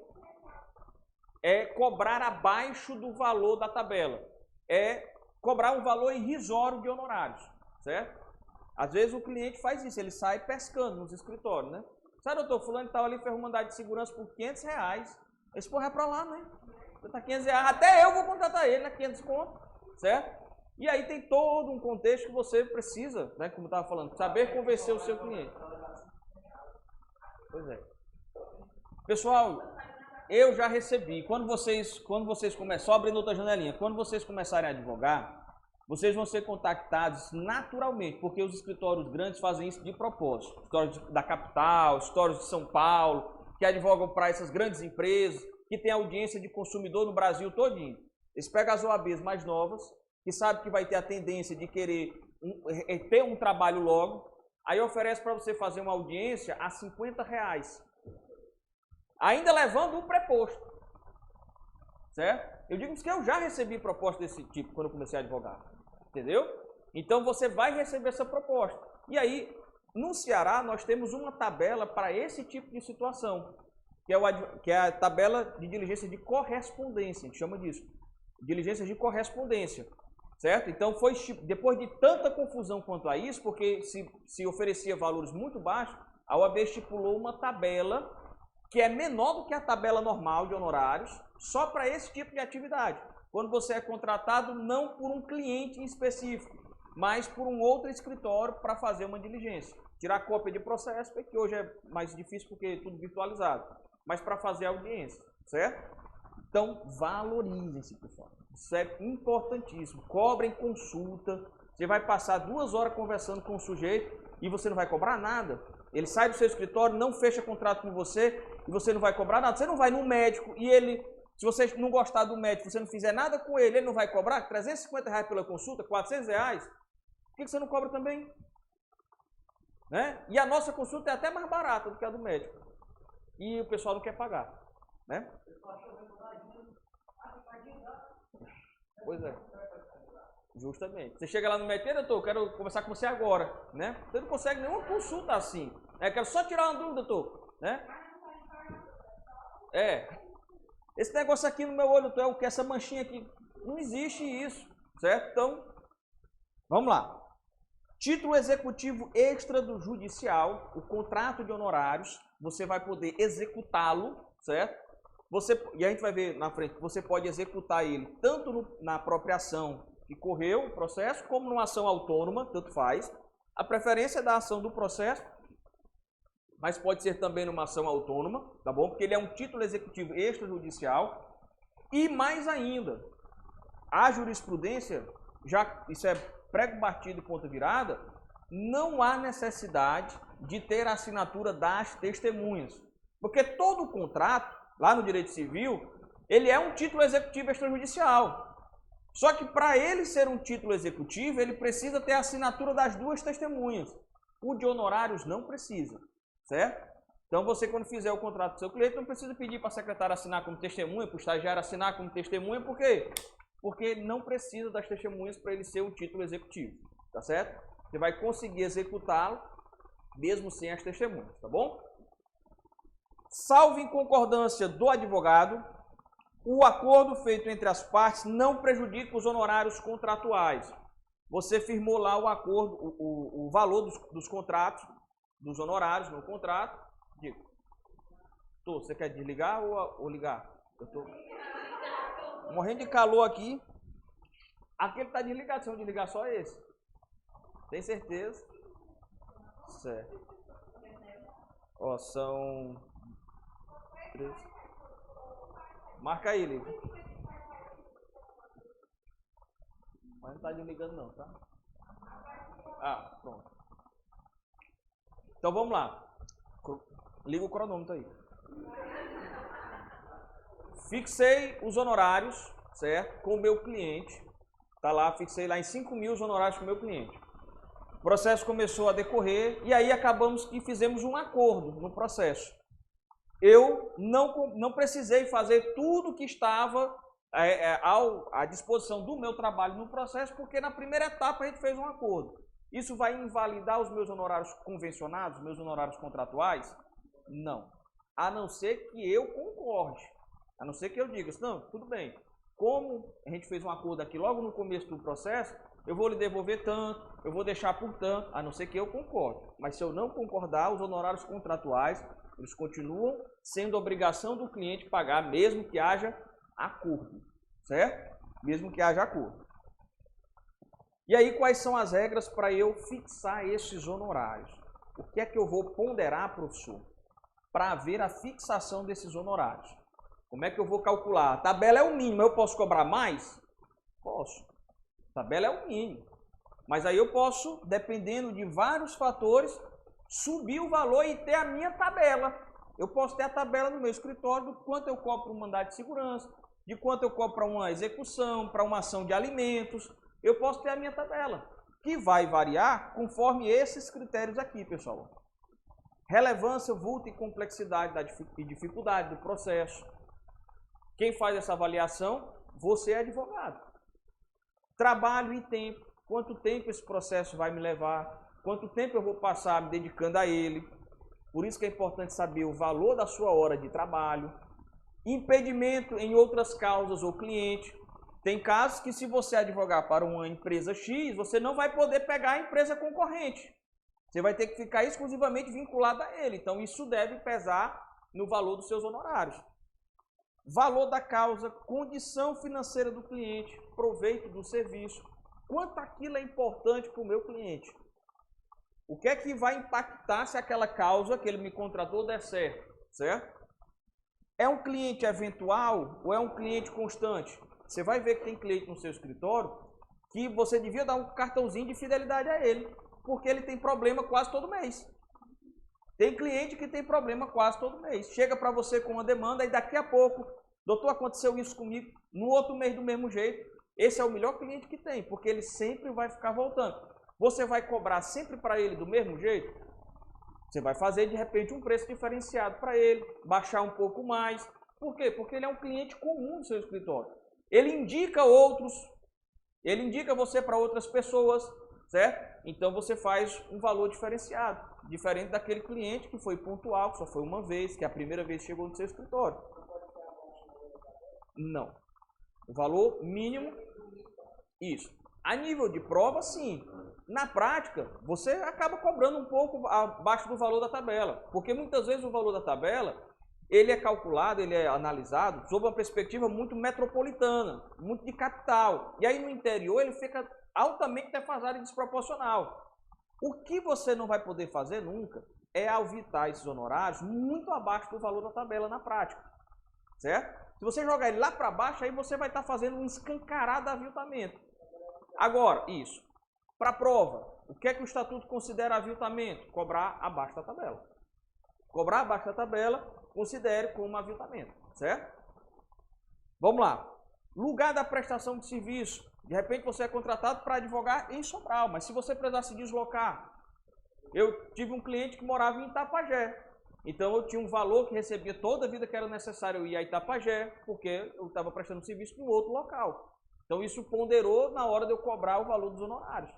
é cobrar abaixo do valor da tabela, é cobrar um valor irrisório de honorários, certo? Às vezes o cliente faz isso, ele sai pescando nos escritórios, né? Sabe, doutor, fulano estava ali, fez um mandado de segurança por R$500. Esse porra é pra lá, né? Tá R$500, até eu vou contratar ele, né? 500 conto, certo? E aí tem todo um contexto que você precisa, né? Como eu estava falando, saber convencer o seu cliente. Pois é. Pessoal, eu já recebi, quando vocês começam, só abrindo outra janelinha, quando vocês começarem a advogar, vocês vão ser contactados naturalmente, porque os escritórios grandes fazem isso de propósito. Escritórios da capital, escritórios de São Paulo, que advogam para essas grandes empresas, que têm audiência de consumidor no Brasil todinho. Eles pegam as OABs mais novas, que sabem que vai ter a tendência de querer ter um trabalho logo, aí oferece para você fazer uma audiência a R$50. Ainda levando um preposto, certo? Eu digo que eu já recebi proposta desse tipo quando eu comecei a advogar, entendeu? Então você vai receber essa proposta. E aí, no Ceará, nós temos uma tabela para esse tipo de situação, que é a tabela de diligência de correspondência, a gente chama disso, diligência de correspondência, certo? Então foi depois de tanta confusão quanto a isso, porque se oferecia valores muito baixos, a OAB estipulou uma tabela que é menor do que a tabela normal de honorários, só para esse tipo de atividade. Quando você é contratado não por um cliente em específico, mas por um outro escritório para fazer uma diligência. Tirar cópia de processo, que hoje é mais difícil porque é tudo virtualizado, mas para fazer audiência, certo? Então, valorizem-se, pessoal. Isso é importantíssimo. Cobrem consulta. Você vai passar 2 horas conversando com o sujeito e você não vai cobrar nada. Ele sai do seu escritório, não fecha contrato com você e você não vai cobrar nada. Você não vai no médico e ele, se você não gostar do médico, você não fizer nada com ele, ele não vai cobrar R$350 pela consulta, R$400. Por que você não cobra também? Né? E a nossa consulta é até mais barata do que a do médico. E o pessoal não quer pagar. Né? Pois é. Justamente. Você chega lá no médico, doutor, eu quero conversar com você agora, né? Você não consegue nenhuma consulta assim. Eu quero só tirar uma dúvida, doutor, né? Esse negócio aqui no meu olho, doutor, é o que? Essa manchinha aqui. Não existe isso, certo? Então, vamos lá. Título executivo extra do judicial, o contrato de honorários, você vai poder executá-lo, certo? E a gente vai ver na frente, você pode executar ele tanto na própria ação que correu o processo, como numa ação autônoma, tanto faz. A preferência é da ação do processo, mas pode ser também numa ação autônoma, tá bom? Porque ele é um título executivo extrajudicial. E mais ainda, a jurisprudência, já isso é prego batido e ponta virada, não há necessidade de ter a assinatura das testemunhas. Porque todo contrato, lá no direito civil, ele é um título executivo extrajudicial. Só que para ele ser um título executivo, ele precisa ter a assinatura das 2 testemunhas. O de honorários não precisa, certo? Então você, quando fizer o contrato do seu cliente, não precisa pedir para a secretária assinar como testemunha, para o estagiário assinar como testemunha, por quê? Porque não precisa das testemunhas para ele ser um título executivo, tá certo? Você vai conseguir executá-lo mesmo sem as testemunhas, tá bom? Salvo em concordância do advogado, o acordo feito entre as partes não prejudica os honorários contratuais. Você firmou lá o acordo, o valor dos contratos, dos honorários no contrato. Digo, você quer desligar ou ligar? Eu tô morrendo de calor aqui. Aquele está desligado, se não desligar só esse. Tem certeza? Certo. Ó, são 3. Marca aí, Lívia. Mas não está desligando não, tá? Ah, pronto. Então vamos lá. Liga o cronômetro aí. Fixei os honorários, certo? Com o meu cliente. Tá lá, fixei lá em 5.000 os honorários com o meu cliente. O processo começou a decorrer e aí acabamos que fizemos um acordo no processo. Eu não precisei fazer tudo que estava à disposição do meu trabalho no processo, porque na primeira etapa a gente fez um acordo. Isso vai invalidar os meus honorários convencionados, meus honorários contratuais? Não. A não ser que eu concorde. A não ser que eu diga, não, tudo bem. Como a gente fez um acordo aqui logo no começo do processo, eu vou lhe devolver tanto, eu vou deixar por tanto, a não ser que eu concorde. Mas se eu não concordar, os honorários contratuais, eles continuam sendo obrigação do cliente pagar, mesmo que haja acordo, certo? Mesmo que haja acordo. E aí, quais são as regras para eu fixar esses honorários? O que é que eu vou ponderar, professor, para haver a fixação desses honorários? Como é que eu vou calcular? A tabela é o mínimo, eu posso cobrar mais? Posso. A tabela é o mínimo. Mas aí eu posso, dependendo de vários fatores, subir o valor e ter a minha tabela. Eu posso ter a tabela no meu escritório do quanto eu cobro para um mandado de segurança, de quanto eu cobro para uma execução, para uma ação de alimentos. Eu posso ter a minha tabela, que vai variar conforme esses critérios aqui, pessoal. Relevância, vulto e complexidade e dificuldade do processo. Quem faz essa avaliação? Você é advogado. Trabalho e tempo. Quanto tempo esse processo vai me levar? Quanto tempo eu vou passar me dedicando a ele? Por isso que é importante saber o valor da sua hora de trabalho. Impedimento em outras causas ou cliente. Tem casos que se você advogar para uma empresa X, você não vai poder pegar a empresa concorrente. Você vai ter que ficar exclusivamente vinculado a ele. Então isso deve pesar no valor dos seus honorários. Valor da causa, condição financeira do cliente, proveito do serviço. Quanto aquilo é importante para o meu cliente? O que é que vai impactar se aquela causa que ele me contratou der certo? É um cliente eventual ou é um cliente constante? Você vai ver que tem cliente no seu escritório que você devia dar um cartãozinho de fidelidade a ele, porque ele tem problema quase todo mês. Tem cliente que tem problema quase todo mês. Chega para você com uma demanda e daqui a pouco, doutor, aconteceu isso comigo, no outro mês do mesmo jeito. Esse é o melhor cliente que tem, porque ele sempre vai ficar voltando. Você vai cobrar sempre para ele do mesmo jeito? Você vai fazer de repente um preço diferenciado para ele, baixar um pouco mais. Por quê? Porque ele é um cliente comum no seu escritório. Ele indica outros, ele indica você para outras pessoas, certo? Então você faz um valor diferenciado, diferente daquele cliente que foi pontual, que só foi uma vez, que a primeira vez chegou no seu escritório. Não. O valor mínimo, isso. A nível de prova, sim. Na prática, você acaba cobrando um pouco abaixo do valor da tabela, porque muitas vezes o valor da tabela, ele é calculado, ele é analisado sob uma perspectiva muito metropolitana, muito de capital. E aí no interior ele fica altamente defasado e desproporcional. O que você não vai poder fazer nunca é auditar esses honorários muito abaixo do valor da tabela na prática, certo? Se você jogar ele lá para baixo, aí você vai estar fazendo um escancarado aviltamento. Agora, isso. Para prova, o que é que o Estatuto considera aviltamento? Cobrar abaixo da tabela. Cobrar abaixo da tabela, considere como aviltamento, certo? Vamos lá. Lugar da prestação de serviço. De repente você é contratado para advogar em Sobral, mas se você precisar se deslocar, eu tive um cliente que morava em Itapajé. Então eu tinha um valor que recebia toda a vida que era necessário eu ir a Itapajé, porque eu estava prestando serviço em outro local. Então isso ponderou na hora de eu cobrar o valor dos honorários.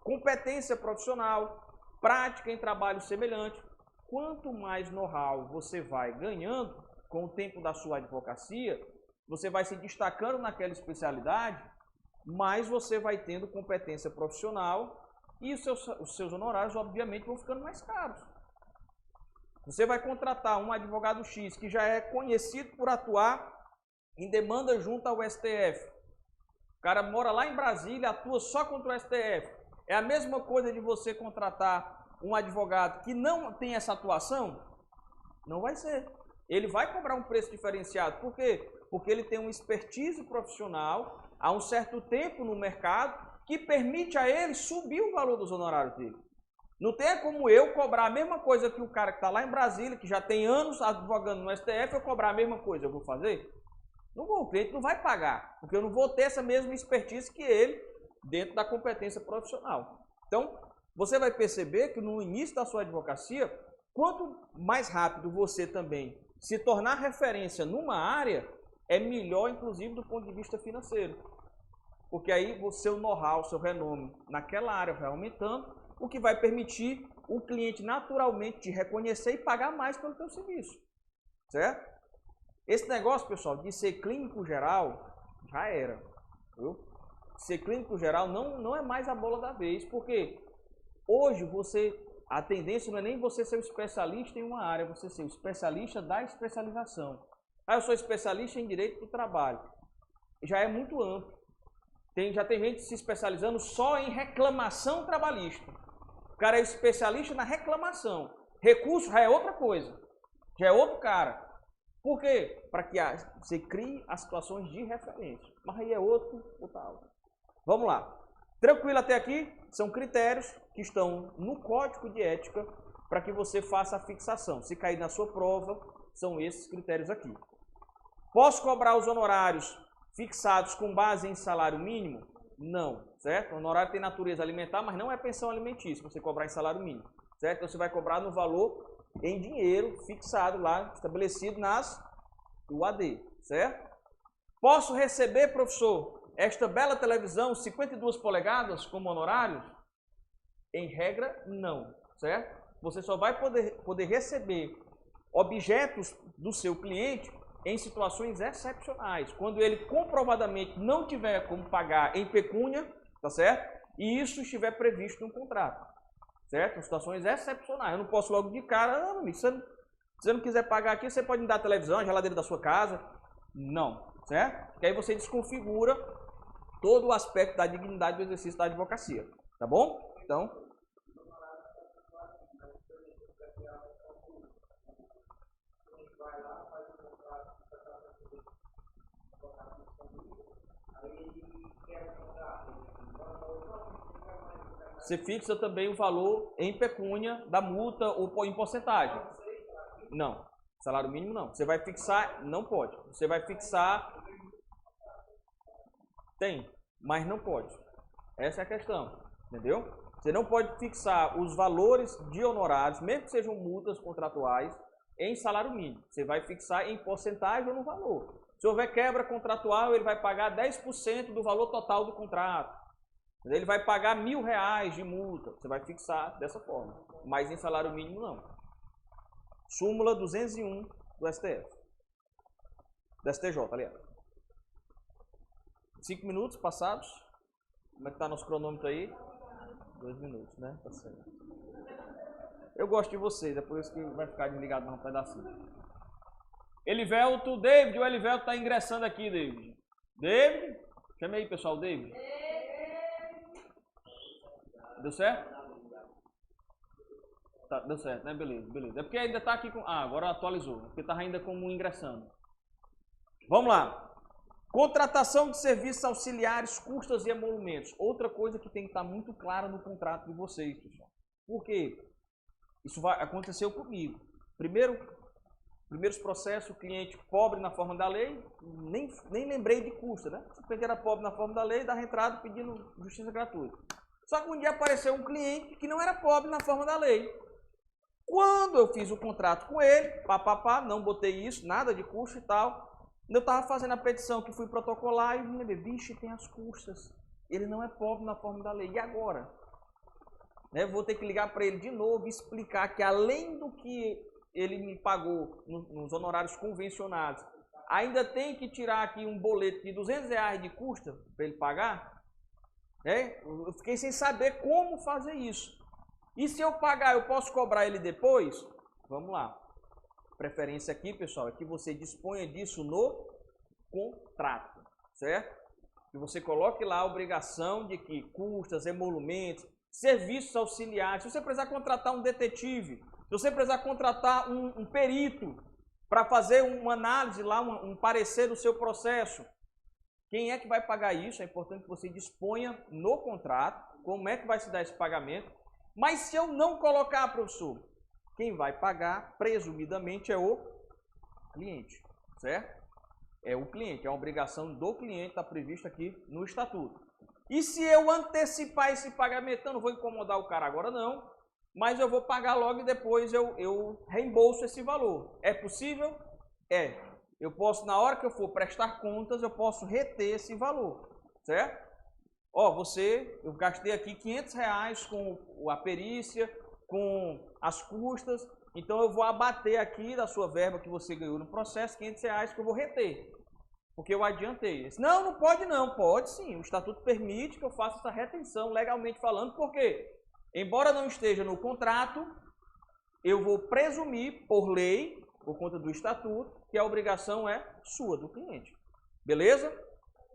Competência profissional, prática em trabalho semelhante. Quanto mais know-how você vai ganhando com o tempo da sua advocacia, você vai se destacando naquela especialidade, mais você vai tendo competência profissional e os seus honorários, obviamente, vão ficando mais caros. Você vai contratar um advogado X que já é conhecido por atuar em demanda junto ao STF. O cara mora lá em Brasília, atua só contra o STF. É a mesma coisa de você contratar um advogado que não tem essa atuação? Não vai ser. Ele vai cobrar um preço diferenciado. Por quê? Porque ele tem uma expertise profissional há um certo tempo no mercado que permite a ele subir o valor dos honorários dele. Não tem como eu cobrar a mesma coisa que o cara que está lá em Brasília, que já tem anos advogando no STF, eu cobrar a mesma coisa. Eu vou fazer? Não vou, o cliente não vai pagar, porque eu não vou ter essa mesma expertise que ele dentro da competência profissional. Então, você vai perceber que no início da sua advocacia, quanto mais rápido você também se tornar referência numa área, é melhor, inclusive, do ponto de vista financeiro. Porque aí o seu know-how, o seu renome naquela área vai aumentando, o que vai permitir o cliente naturalmente te reconhecer e pagar mais pelo seu serviço. Certo? Esse negócio, pessoal, de ser clínico geral, já era. Viu? Ser clínico geral não é mais a bola da vez, porque hoje a tendência não é nem você ser um especialista em uma área, você ser um especialista da especialização. Eu sou especialista em direito do trabalho. Já é muito amplo. Já tem gente se especializando só em reclamação trabalhista. O cara é especialista na reclamação. Recurso já é outra coisa. Já é outro cara. Por quê? Para que você crie as situações de referência. Mas aí é outra aula. Vamos lá. Tranquilo até aqui? São critérios que estão no código de ética para que você faça a fixação. Se cair na sua prova, são esses critérios aqui. Posso cobrar os honorários fixados com base em salário mínimo? Não, certo? O honorário tem natureza alimentar, mas não é pensão alimentícia, você cobrar em salário mínimo, certo? Então você vai cobrar no valor em dinheiro fixado lá, estabelecido nas UAD, certo? Posso receber, professor, esta bela televisão 52 polegadas como honorário? Em regra, não, certo? Você só vai poder receber objetos do seu cliente em situações excepcionais, quando ele comprovadamente não tiver como pagar em pecúnia, tá certo? E isso estiver previsto no contrato, certo? Situações excepcionais. Eu não posso logo de cara, não, amigo, se você não quiser pagar aqui, você pode me dar a televisão, a geladeira da sua casa. Não, certo? Porque aí você desconfigura todo o aspecto da dignidade do exercício da advocacia, tá bom? Então, você fixa também o valor em pecúnia da multa ou em porcentagem. Não. Salário mínimo não. Você vai fixar, não pode. Você vai fixar... Tem, mas não pode. Essa é a questão, entendeu? Você não pode fixar os valores de honorários, mesmo que sejam multas contratuais, em salário mínimo. Você vai fixar em porcentagem ou no valor. Se houver quebra contratual, ele vai pagar 10% do valor total do contrato. Ele vai pagar R$1.000 de multa. Você vai fixar dessa forma. Mas em salário mínimo, não. Súmula 201 do STF. Do STJ, aliás. 5 minutos passados. Como é que está nosso cronômetro aí? 2 minutos, né? Tá certo. Eu gosto de vocês, é por isso que vai ficar desligado mais um pedacinho. Elivelto, David, o Elivelto está ingressando aqui, David. David? Chame aí, pessoal, David. Deu certo? Tá, deu certo, né? Beleza, beleza. É porque ainda está aqui com... Ah, agora atualizou. Porque estava ainda como ingressando. Vamos lá. Contratação de serviços auxiliares, custas e emolumentos. Outra coisa que tem que estar muito clara no contrato de vocês, pessoal. Por quê? Isso aconteceu comigo. Primeiros processos, o cliente pobre na forma da lei, nem lembrei de custo, né? O cliente era pobre na forma da lei, dava entrada pedindo justiça gratuita. Só que um dia apareceu um cliente que não era pobre na forma da lei. Quando eu fiz o contrato com ele, não botei isso, nada de custo e tal. Eu estava fazendo a petição que fui protocolar e me lembrei, vixe, tem as custas. Ele não é pobre na forma da lei. E agora? Vou ter que ligar para ele de novo e explicar que além do que ele me pagou nos honorários convencionados, ainda tem que tirar aqui um boleto de R$200 de custa para ele pagar. Eu fiquei sem saber como fazer isso. E se eu pagar, eu posso cobrar ele depois? Vamos lá. A preferência aqui, pessoal, é que você disponha disso no contrato, certo? Que você coloque lá a obrigação de que custas, emolumentos, serviços auxiliares, se você precisar contratar um detetive, se você precisar contratar um perito para fazer uma análise lá, um parecer do seu processo, quem é que vai pagar isso? É importante que você disponha no contrato como é que vai se dar esse pagamento. Mas se eu não colocar, professor, quem vai pagar, presumidamente, é o cliente, certo? É o cliente, é uma obrigação do cliente, está previsto aqui no estatuto. E se eu antecipar esse pagamento, eu não vou incomodar o cara agora não, mas eu vou pagar logo e depois eu reembolso esse valor. É possível? É. eu posso, na hora que eu for prestar contas, eu posso reter esse valor, certo? Ó, eu gastei aqui R$500 com a perícia, com as custas, então eu vou abater aqui da sua verba que você ganhou no processo, R$500 que eu vou reter, porque eu adiantei. Não, não pode não, pode sim, o estatuto permite que eu faça essa retenção legalmente falando, porque, embora não esteja no contrato, eu vou presumir, por lei, por conta do estatuto, que a obrigação é sua, do cliente. Beleza?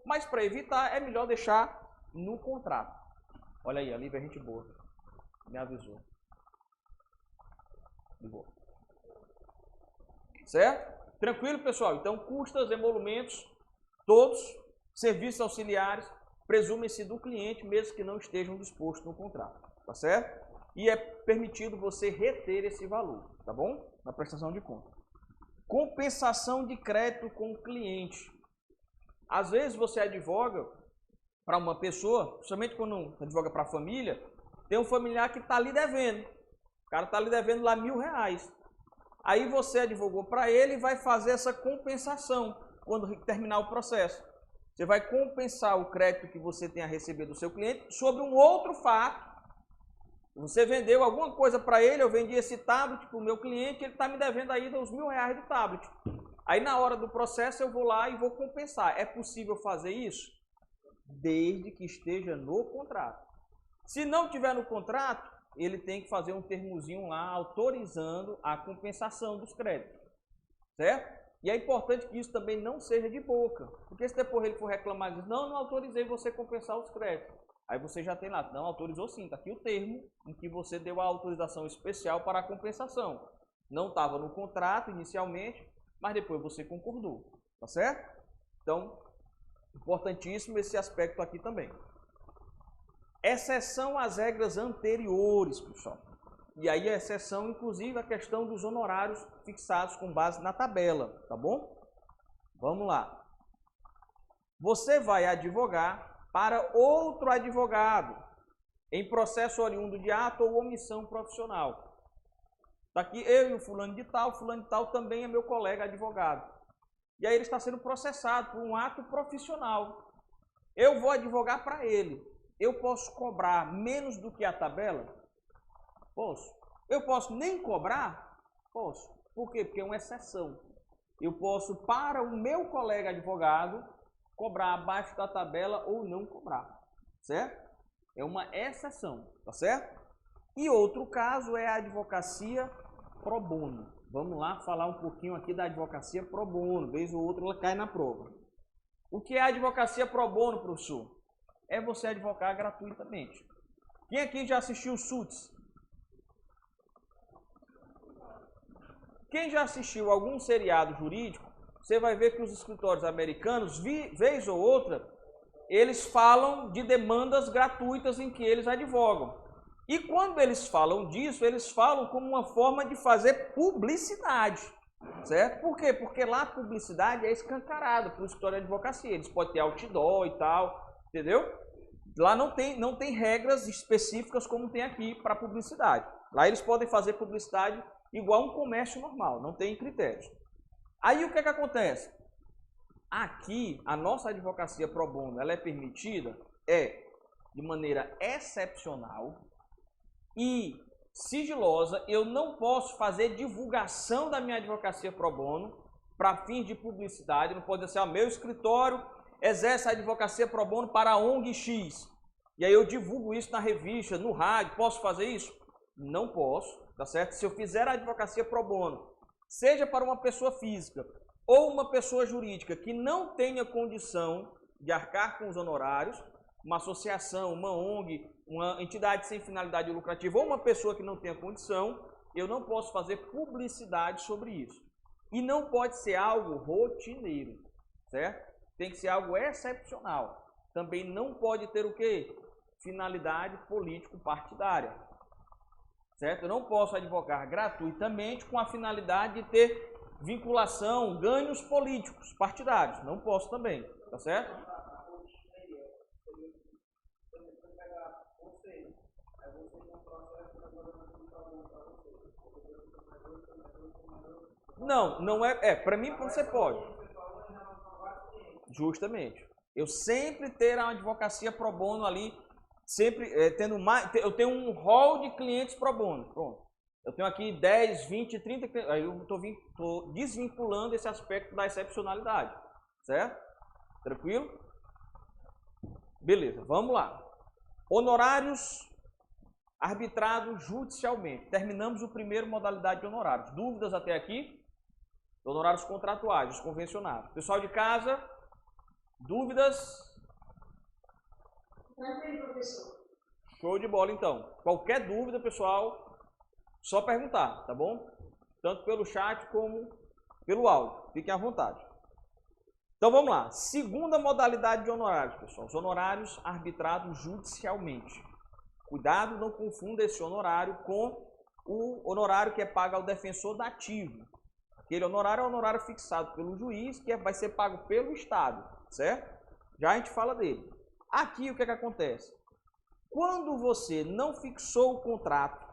Mas para evitar, é melhor deixar no contrato. Olha aí, a Lívia é gente boa. Me avisou. Ligou. Certo? Tranquilo, pessoal? Então, custas, emolumentos, todos, serviços auxiliares, presumem-se do cliente, mesmo que não estejam dispostos no contrato. Tá certo? E é permitido você reter esse valor, tá bom? Na prestação de conta. Compensação de crédito com o cliente. Às vezes você advoga para uma pessoa, principalmente quando advoga para a família, tem um familiar que está ali devendo. O cara está ali devendo lá R$1.000. Aí você advogou para ele e vai fazer essa compensação quando terminar o processo. Você vai compensar o crédito que você tenha recebido do seu cliente sobre um outro fato. Você vendeu alguma coisa para ele, eu vendi esse tablet para o meu cliente, ele está me devendo ainda os R$1.000 do tablet. Aí na hora do processo eu vou lá e vou compensar. É possível fazer isso? Desde que esteja no contrato. Se não tiver no contrato, ele tem que fazer um termozinho lá autorizando a compensação dos créditos. Certo? E é importante que isso também não seja de boca. Porque se depois ele for reclamar e dizer, não autorizei você compensar os créditos. Aí você já tem lá, não, autorizou sim, está aqui o termo em que você deu a autorização especial para a compensação. Não estava no contrato inicialmente, mas depois você concordou, tá certo? Então, importantíssimo esse aspecto aqui também. Exceção às regras anteriores, pessoal. E aí a exceção, inclusive, a questão dos honorários fixados com base na tabela, tá bom? Vamos lá. Você vai advogar para outro advogado em processo oriundo de ato ou omissão profissional. Está aqui eu e o fulano de tal também é meu colega advogado. E aí ele está sendo processado por um ato profissional. Eu vou advogar para ele. Eu posso cobrar menos do que a tabela? Posso. Eu posso nem cobrar? Posso. Por quê? Porque é uma exceção. Eu posso, para o meu colega advogado, cobrar abaixo da tabela ou não cobrar, certo? É uma exceção, tá certo? E outro caso é a advocacia pro bono. Vamos lá falar um pouquinho aqui da advocacia pro bono, vez ou outra ela cai na prova. O que é a advocacia pro bono, professor? É você advogar gratuitamente. Quem aqui já assistiu Suits? Quem já assistiu algum seriado jurídico, você vai ver que os escritórios americanos, vez ou outra, eles falam de demandas gratuitas em que eles advogam. E quando eles falam disso, eles falam como uma forma de fazer publicidade, certo? Por quê? Porque lá a publicidade é escancarada para o escritório de advocacia. Eles podem ter outdoor e tal, entendeu? Lá não tem regras específicas como tem aqui para publicidade. Lá eles podem fazer publicidade igual um comércio normal, não tem critérios. Aí o que acontece? Aqui, a nossa advocacia pro bono, ela é permitida de maneira excepcional e sigilosa. Eu não posso fazer divulgação da minha advocacia pro bono para fins de publicidade. Não pode dizer assim, meu escritório exerce a advocacia pro bono para a ONG X. E aí eu divulgo isso na revista, no rádio. Posso fazer isso? Não posso, tá certo? Se eu fizer a advocacia pro bono, seja para uma pessoa física ou uma pessoa jurídica que não tenha condição de arcar com os honorários, uma associação, uma ONG, uma entidade sem finalidade lucrativa ou uma pessoa que não tenha condição, eu não posso fazer publicidade sobre isso. E não pode ser algo rotineiro, certo? Tem que ser algo excepcional. Também não pode ter o quê? Finalidade político-partidária, certo? Eu não posso advogar gratuitamente com a finalidade de ter vinculação, ganhos políticos, partidários. Não posso também, tá certo? Não, não é. Para mim você pode. Justamente. Eu sempre ter a advocacia pro bono ali, sempre tendo mais. Eu tenho um hall de clientes pro bono. Pronto. Eu tenho aqui 10, 20, 30. Aí eu estou desvinculando esse aspecto da excepcionalidade. Certo? Tranquilo? Beleza, vamos lá. Honorários arbitrados judicialmente. Terminamos o primeiro modalidade de honorários. Dúvidas até aqui? Honorários contratuais, os convencionados. Pessoal de casa, dúvidas? Tranquilo, professor. Show de bola, então. Qualquer dúvida, pessoal, só perguntar, tá bom? Tanto pelo chat como pelo áudio. Fiquem à vontade. Então, vamos lá. Segunda modalidade de honorários, pessoal. Os honorários arbitrados judicialmente. Cuidado, não confunda esse honorário com o honorário que é pago ao defensor dativo. Aquele honorário é um honorário fixado pelo juiz, que vai ser pago pelo Estado, certo? Já a gente fala dele. Aqui, o que é que acontece? Quando você não fixou o contrato,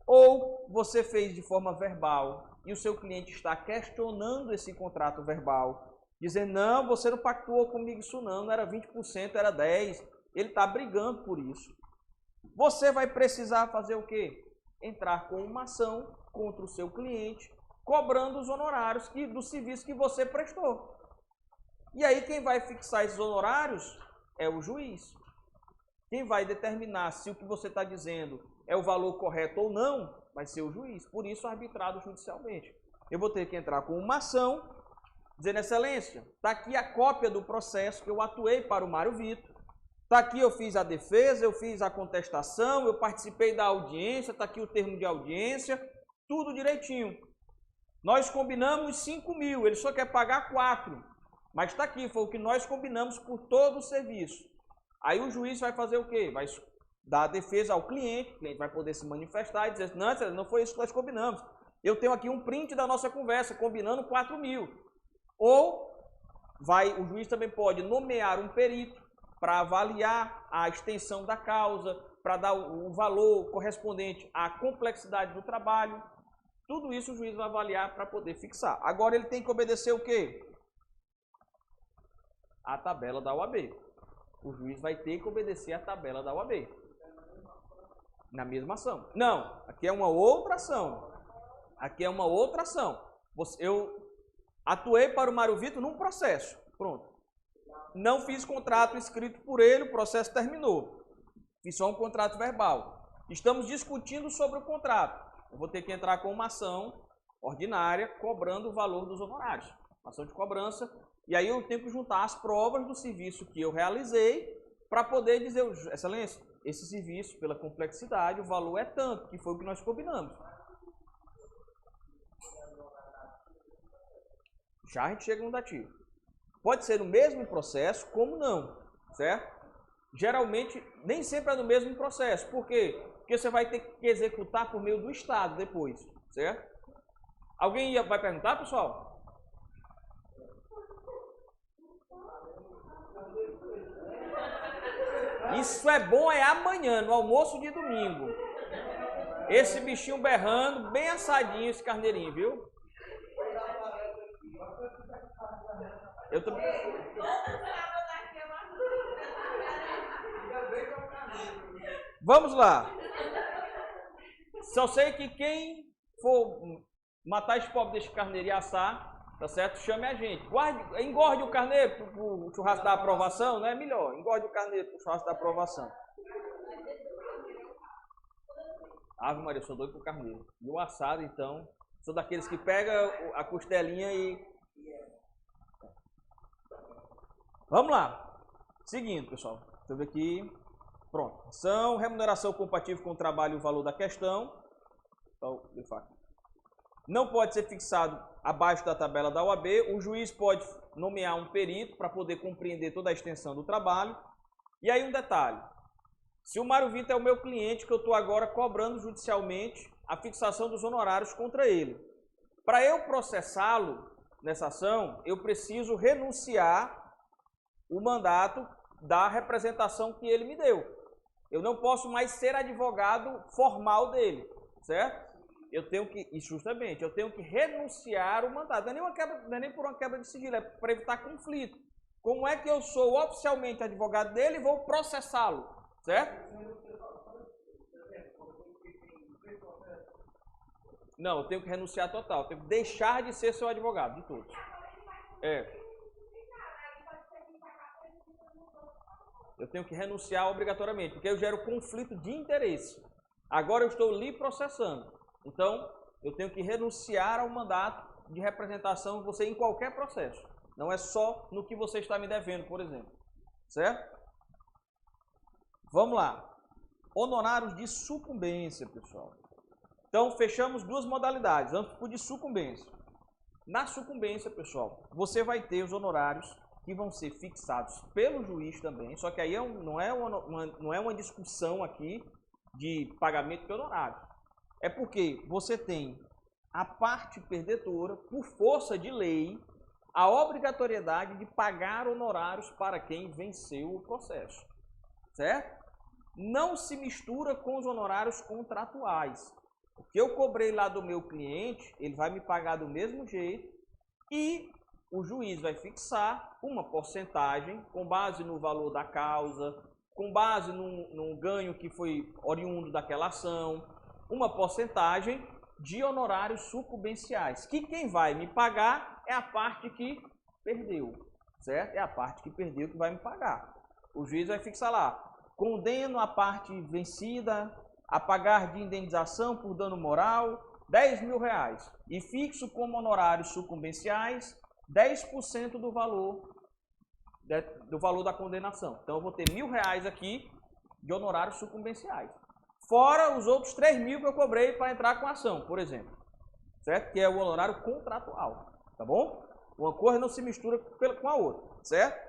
ou você fez de forma verbal, e o seu cliente está questionando esse contrato verbal, dizendo, não, você não pactuou comigo isso não era 20%, era 10%, ele está brigando por isso. Você vai precisar fazer o quê? Entrar com uma ação contra o seu cliente, cobrando os honorários do serviço que você prestou. E aí quem vai fixar esses honorários é o juiz. Quem vai determinar se o que você está dizendo é o valor correto ou não, vai ser o juiz. Por isso, arbitrado judicialmente. Eu vou ter que entrar com uma ação, dizendo, excelência, está aqui a cópia do processo que eu atuei para o Mário Vitor. Está aqui, eu fiz a defesa, eu fiz a contestação, eu participei da audiência, está aqui o termo de audiência, tudo direitinho. Nós combinamos 5 mil, ele só quer pagar 4. Mas está aqui, foi o que nós combinamos por todo o serviço. Aí o juiz vai fazer o quê? Vai dar a defesa ao cliente, o cliente vai poder se manifestar e dizer, não foi isso que nós combinamos. Eu tenho aqui um print da nossa conversa, combinando 4 mil. Ou o juiz também pode nomear um perito para avaliar a extensão da causa, para dar o valor correspondente à complexidade do trabalho. Tudo isso o juiz vai avaliar para poder fixar. Agora ele tem que obedecer o quê? A tabela da OAB. O juiz vai ter que obedecer a tabela da OAB. Na mesma ação. Não, aqui é uma outra ação. Aqui é uma outra ação. Eu atuei para o Mário Vitor num processo. Pronto. Não fiz contrato escrito por ele, o processo terminou. Fiz só um contrato verbal. Estamos discutindo sobre o contrato. Eu vou ter que entrar com uma ação ordinária, cobrando o valor dos honorários. Ação de cobrança. E aí eu tenho que juntar as provas do serviço que eu realizei para poder dizer, excelência, esse serviço, pela complexidade, o valor é tanto, que foi o que nós combinamos. Já a gente chega no dativo. Pode ser no mesmo processo, como não, certo? Geralmente, nem sempre é no mesmo processo. Por quê? Porque você vai ter que executar por meio do Estado depois, certo? Alguém vai perguntar, pessoal? Isso é bom, é amanhã, no almoço de domingo. Esse bichinho berrando, bem assadinho esse carneirinho, viu? Eu também. Vamos lá. Só sei que quem for matar esse pobre desse carneiro e assar, tá certo? Chame a gente. Engorde o carneiro pro churrasco da aprovação, não é melhor? Engorde o carneiro pro churrasco da aprovação. Ave Maria, eu sou doido pro carneiro. E o assado, então, sou daqueles que pega a costelinha e... Vamos lá. Seguindo, pessoal. Deixa eu ver aqui. Pronto. Ação, remuneração compatível com o trabalho e o valor da questão. Então, de fato. Não pode ser fixado abaixo da tabela da OAB. O juiz pode nomear um perito para poder compreender toda a extensão do trabalho. E aí um detalhe. Se o Mário Vitor é o meu cliente, que eu estou agora cobrando judicialmente a fixação dos honorários contra ele. Para eu processá-lo nessa ação, eu preciso renunciar o mandato da representação que ele me deu. Eu não posso mais ser advogado formal dele, certo? Eu tenho que, e justamente, eu tenho que renunciar ao mandato. Não é nem por uma quebra de sigilo, é para evitar conflito. Como é que eu sou oficialmente advogado dele e vou processá-lo, certo? Não, eu tenho que renunciar total, eu tenho que deixar de ser seu advogado, de todos. Eu tenho que renunciar obrigatoriamente, porque eu gero conflito de interesse. Agora eu estou lhe processando. Então, eu tenho que renunciar ao mandato de representação de você em qualquer processo. Não é só no que você está me devendo, por exemplo. Certo? Vamos lá. Honorários de sucumbência, pessoal. Então, fechamos duas modalidades. Vamos para o de sucumbência. Na sucumbência, pessoal, você vai ter os honorários que vão ser fixados pelo juiz também. Só que aí não é uma discussão aqui de pagamento de honorário. É porque você tem a parte perdedora, por força de lei, a obrigatoriedade de pagar honorários para quem venceu o processo, certo? Não se mistura com os honorários contratuais. O que eu cobrei lá do meu cliente, ele vai me pagar do mesmo jeito e o juiz vai fixar uma porcentagem com base no valor da causa, com base num ganho que foi oriundo daquela ação, uma porcentagem de honorários sucumbenciais, que quem vai me pagar é a parte que perdeu, certo? É a parte que perdeu que vai me pagar. O juiz vai fixar lá, condeno a parte vencida a pagar de indenização por dano moral R$10.000 e fixo como honorários sucumbenciais 10% do valor da condenação. Então eu vou ter R$1.000 aqui de honorários sucumbenciais. Fora os outros 3.000 que eu cobrei para entrar com a ação, por exemplo. Certo? Que é o honorário contratual. Tá bom? Uma coisa não se mistura com a outra. Certo?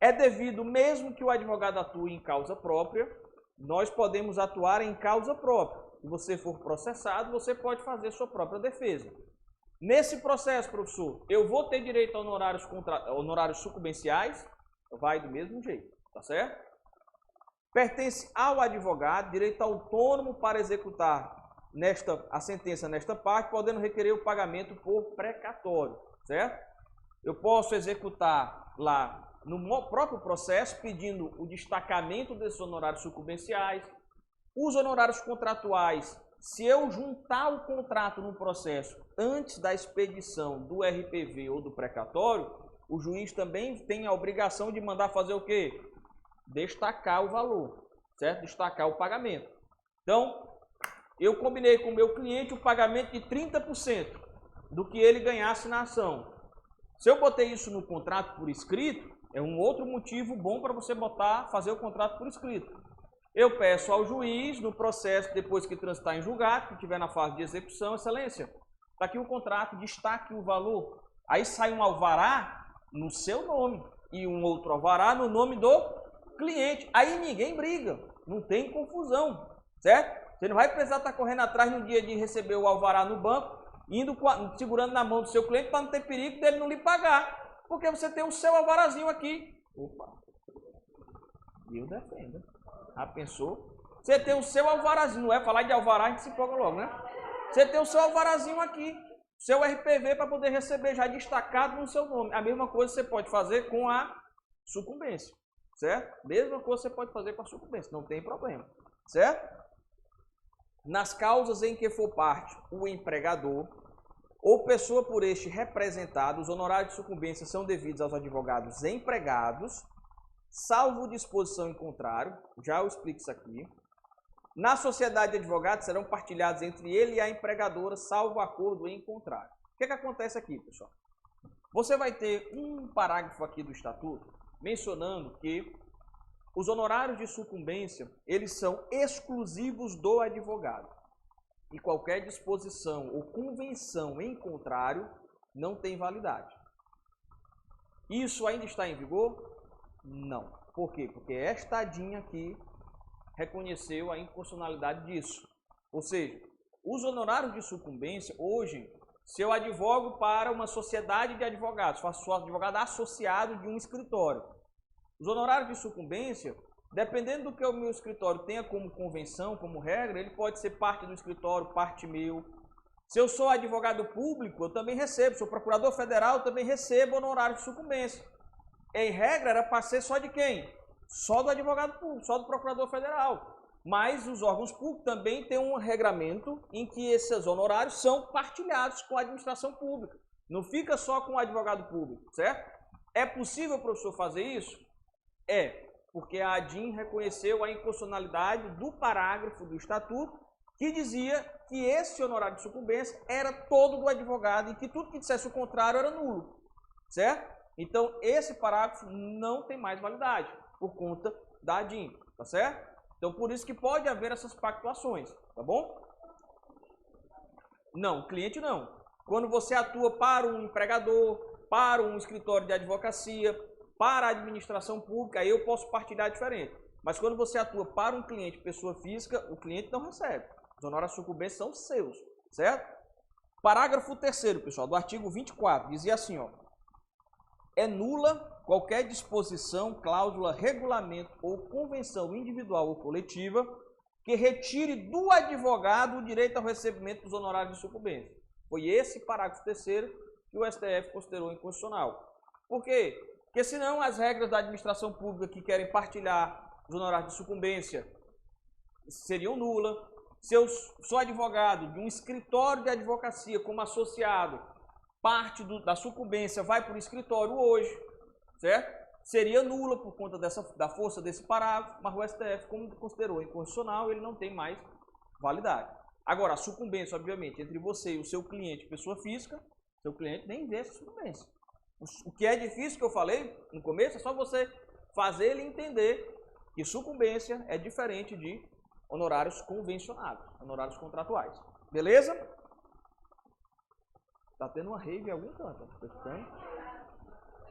É devido, mesmo que o advogado atue em causa própria, nós podemos atuar em causa própria. Se você for processado, você pode fazer sua própria defesa. Nesse processo, professor, eu vou ter direito a honorários sucumbenciais? Vai do mesmo jeito. Tá certo? Pertence ao advogado, direito autônomo para executar a sentença nesta parte, podendo requerer o pagamento por precatório, certo? Eu posso executar lá no próprio processo, pedindo o destacamento desses honorários sucumbenciais. Os honorários contratuais, se eu juntar o contrato no processo antes da expedição do RPV ou do precatório, o juiz também tem a obrigação de mandar fazer o quê? Destacar o valor, certo? Destacar o pagamento. Então, eu combinei com o meu cliente o pagamento de 30% do que ele ganhasse na ação. Se eu botei isso no contrato por escrito, é um outro motivo bom para você fazer o contrato por escrito. Eu peço ao juiz, no processo, depois que transitar em julgado, que estiver na fase de execução, excelência, está aqui o contrato, destaque o valor. Aí sai um alvará no seu nome e um outro alvará no nome do cliente. Aí ninguém briga, não tem confusão, certo? Você não vai precisar estar correndo atrás no dia de receber o alvará no banco, segurando na mão do seu cliente para não ter perigo dele não lhe pagar, porque você tem o seu alvarazinho aqui. Opa, eu defendo. Já pensou? Você tem o seu alvarazinho, não é falar de alvará, a gente se empolga logo, né? Você tem o seu alvarazinho aqui, seu RPV para poder receber já destacado no seu nome. A mesma coisa você pode fazer com a sucumbência. Certo? Mesma coisa você pode fazer com a sucumbência, não tem problema, certo? Nas causas em que for parte o empregador ou pessoa por este representada, os honorários de sucumbência são devidos aos advogados empregados, salvo disposição em contrário, já eu explico isso aqui. Na sociedade de advogados serão partilhados entre ele e a empregadora, salvo acordo em contrário. O que acontece aqui, pessoal? Você vai ter um parágrafo aqui do estatuto mencionando que os honorários de sucumbência, eles são exclusivos do advogado. E qualquer disposição ou convenção em contrário não tem validade. Isso ainda está em vigor? Não. Por quê? Porque esta DIN aqui reconheceu a inconstitucionalidade disso. Ou seja, os honorários de sucumbência, hoje, se eu advogo para uma sociedade de advogados, sou advogado associado de um escritório, os honorários de sucumbência, Dependendo do que o meu escritório tenha como convenção, como regra, ele pode ser parte do escritório, parte meu. Se eu sou advogado público, eu também recebo. Sou procurador federal, eu também recebo honorário de sucumbência. Em regra, era para ser só de quem? Só do advogado público, só do procurador federal. Mas os órgãos públicos também têm um regramento em que esses honorários são partilhados com a administração pública. Não fica só com o advogado público, certo? É possível, professor, fazer isso? É, porque a ADIM reconheceu a inconstitucionalidade do parágrafo do estatuto que dizia que esse honorário de sucumbência era todo do advogado e que tudo que dissesse o contrário era nulo, certo? Então, esse parágrafo não tem mais validade por conta da ADIM, tá certo? Então, por isso que pode haver essas pactuações, tá bom? Não, cliente não. Quando você atua para um empregador, para um escritório de advocacia, para a administração pública, aí eu posso partilhar diferente. Mas quando você atua para um cliente, pessoa física, o cliente não recebe. Os honorários de sucumbência são seus, certo? Parágrafo 3º, pessoal, do artigo 24, dizia assim, ó. É nula qualquer disposição, cláusula, regulamento ou convenção individual ou coletiva que retire do advogado o direito ao recebimento dos honorários de sucumbência. Foi esse parágrafo 3º que o STF considerou inconstitucional. Por quê? Porque senão as regras da administração pública que querem partilhar os honorários de sucumbência seriam nulas. Se eu sou advogado de um escritório de advocacia como associado, parte da sucumbência vai para o escritório hoje, certo? Seria nula por conta da força desse parágrafo, mas o STF, como considerou inconstitucional, ele não tem mais validade. Agora, a sucumbência, obviamente, entre você e o seu cliente, pessoa física, seu cliente nem vê essa sucumbência. O que é difícil, que eu falei no começo, é só você fazer ele entender que sucumbência é diferente de honorários convencionados, honorários contratuais. Beleza? Tá tendo uma rave em algum canto.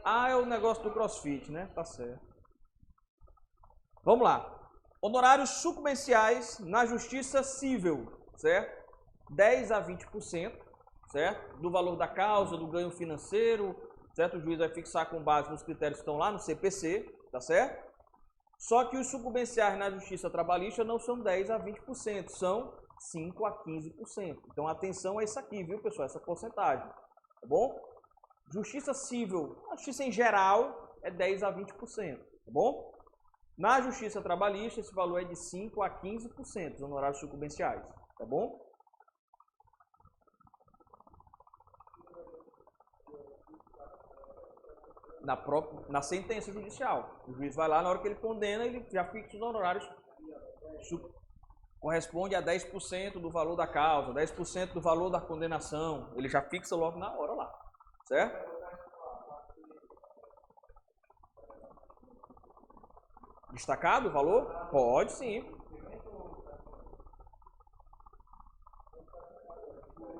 Ah, é o negócio do CrossFit, né? Tá certo. Vamos lá. Honorários sucumbenciais na justiça civil, certo? 10 a 20%, certo? Do valor da causa, do ganho financeiro, certo? O juiz vai fixar com base nos critérios que estão lá no CPC, tá certo? Só que os sucumbenciais na justiça trabalhista não são 10 a 20%, são 5 a 15%. Então, atenção a isso aqui, viu, pessoal? Essa porcentagem, tá bom? Justiça civil, a justiça em geral é 10 a 20%, tá bom? Na justiça trabalhista, esse valor é de 5 a 15%, os honorários sucumbenciais, tá bom? Na sentença judicial. O juiz vai lá, na hora que ele condena, ele já fixa os honorários. Corresponde a 10% do valor da causa, 10% do valor da condenação. Ele já fixa logo na hora lá. Certo? Destacado o valor? Pode sim.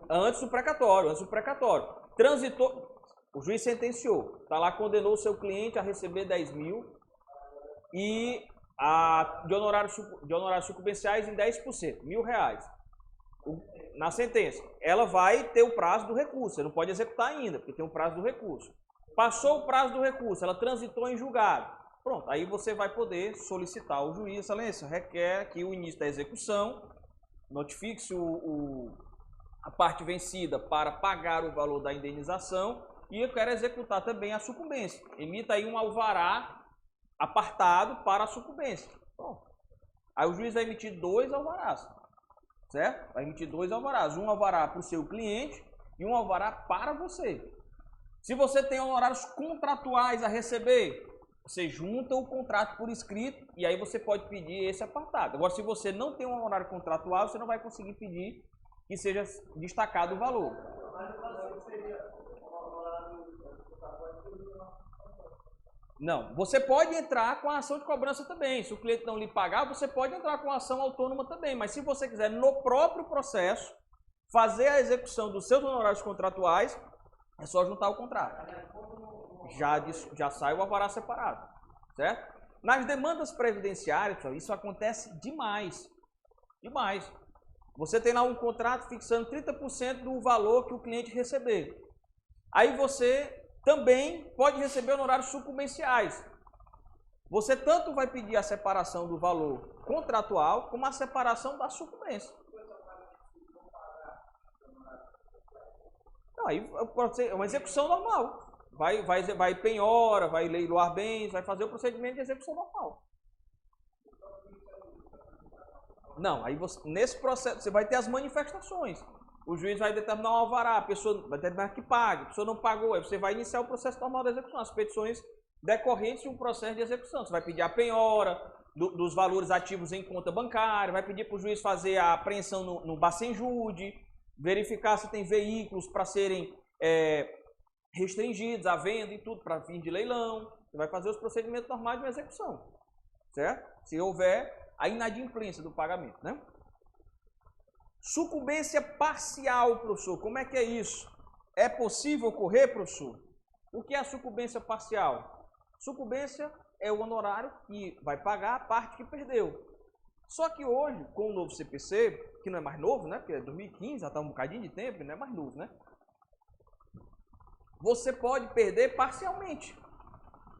Antes do precatório, Transitou, o juiz sentenciou, tá lá, condenou o seu cliente a receber 10 mil e de honorários sucumbenciais em 10%, R$1.000. Na sentença, ela vai ter o prazo do recurso, você não pode executar ainda, porque tem o prazo do recurso. Passou o prazo do recurso, ela transitou em julgado. Pronto, aí você vai poder solicitar ao juiz, excelência, requer aqui o início da execução, notifique-se a parte vencida para pagar o valor da indenização e eu quero executar também a sucumbência. Emita aí um alvará apartado para a sucumbência. Pronto. Aí o juiz vai emitir 2 alvarás, certo? Vai emitir 2 alvarás, um alvará para o seu cliente e um alvará para você. Se você tem honorários contratuais a receber, você junta o contrato por escrito e aí você pode pedir esse apartado. Agora, se você não tem um honorário contratual, você não vai conseguir pedir que seja destacado o valor. Não, você pode entrar com a ação de cobrança também. Se o cliente não lhe pagar, você pode entrar com a ação autônoma também. Mas se você quiser, no próprio processo, fazer a execução dos seus honorários contratuais, é só juntar o contrato. Já sai o alvará separado, certo? Nas demandas previdenciárias, isso acontece demais. Demais. Você tem lá um contrato fixando 30% do valor que o cliente receber. Aí você também pode receber honorários sucumbenciais. você tanto vai pedir a separação do valor contratual, como a separação da sucumbência. Não, aí pode ser uma execução normal. Vai penhora, vai leiloar bens, vai fazer o procedimento de execução normal. Não, aí nesse processo você vai ter as manifestações. O juiz vai determinar um alvará, a pessoa vai determinar que pague, a pessoa não pagou, aí você vai iniciar o processo normal da execução, as petições decorrentes de um processo de execução. Você vai pedir a penhora dos valores ativos em conta bancária, vai pedir para o juiz fazer a apreensão no Bacenjude, verificar se tem veículos para serem restringidos à venda e tudo, para fim de leilão. Você vai fazer os procedimentos normais de uma execução, certo? Se houver a inadimplência do pagamento, né? Sucumbência parcial, professor. Como é que é isso? É possível ocorrer, professor? O que é a sucumbência parcial? Sucumbência é o honorário que vai pagar a parte que perdeu. Só que hoje, com o novo CPC, que não é mais novo, né? Porque é 2015, já está um bocadinho de tempo, não é mais novo, né? Você pode perder parcialmente.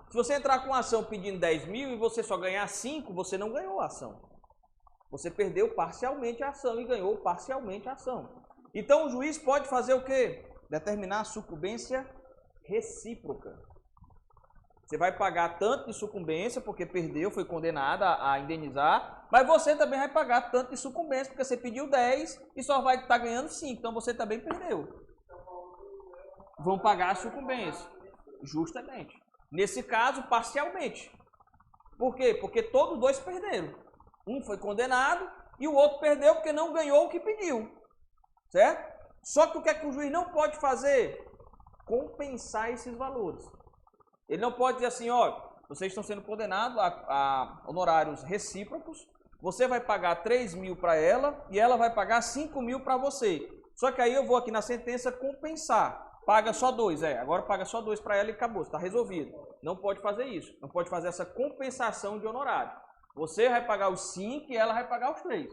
Se você entrar com a ação pedindo 10 mil e você só ganhar 5, você não ganhou a ação. Você perdeu parcialmente a ação e ganhou parcialmente a ação. Então o juiz pode fazer o quê? Determinar a sucumbência recíproca. Você vai pagar tanto de sucumbência porque perdeu, foi condenada a indenizar, mas você também vai pagar tanto de sucumbência porque você pediu 10 e só vai estar ganhando 5, então você também perdeu. Vão pagar a sucumbência, justamente. Nesse caso, parcialmente. Por quê? Porque todos dois perderam. Um foi condenado e o outro perdeu porque não ganhou o que pediu. Certo? Só que o que é que o juiz não pode fazer? Compensar esses valores. Ele não pode dizer assim, ó, vocês estão sendo condenados a honorários recíprocos, você vai pagar 3 mil para ela e ela vai pagar 5 mil para você. Só que aí eu vou aqui na sentença compensar. Paga só 2, agora paga só 2 para ela e acabou, está resolvido. Não pode fazer isso, não pode fazer essa compensação de honorário. Você vai pagar os 5 e ela vai pagar os 3.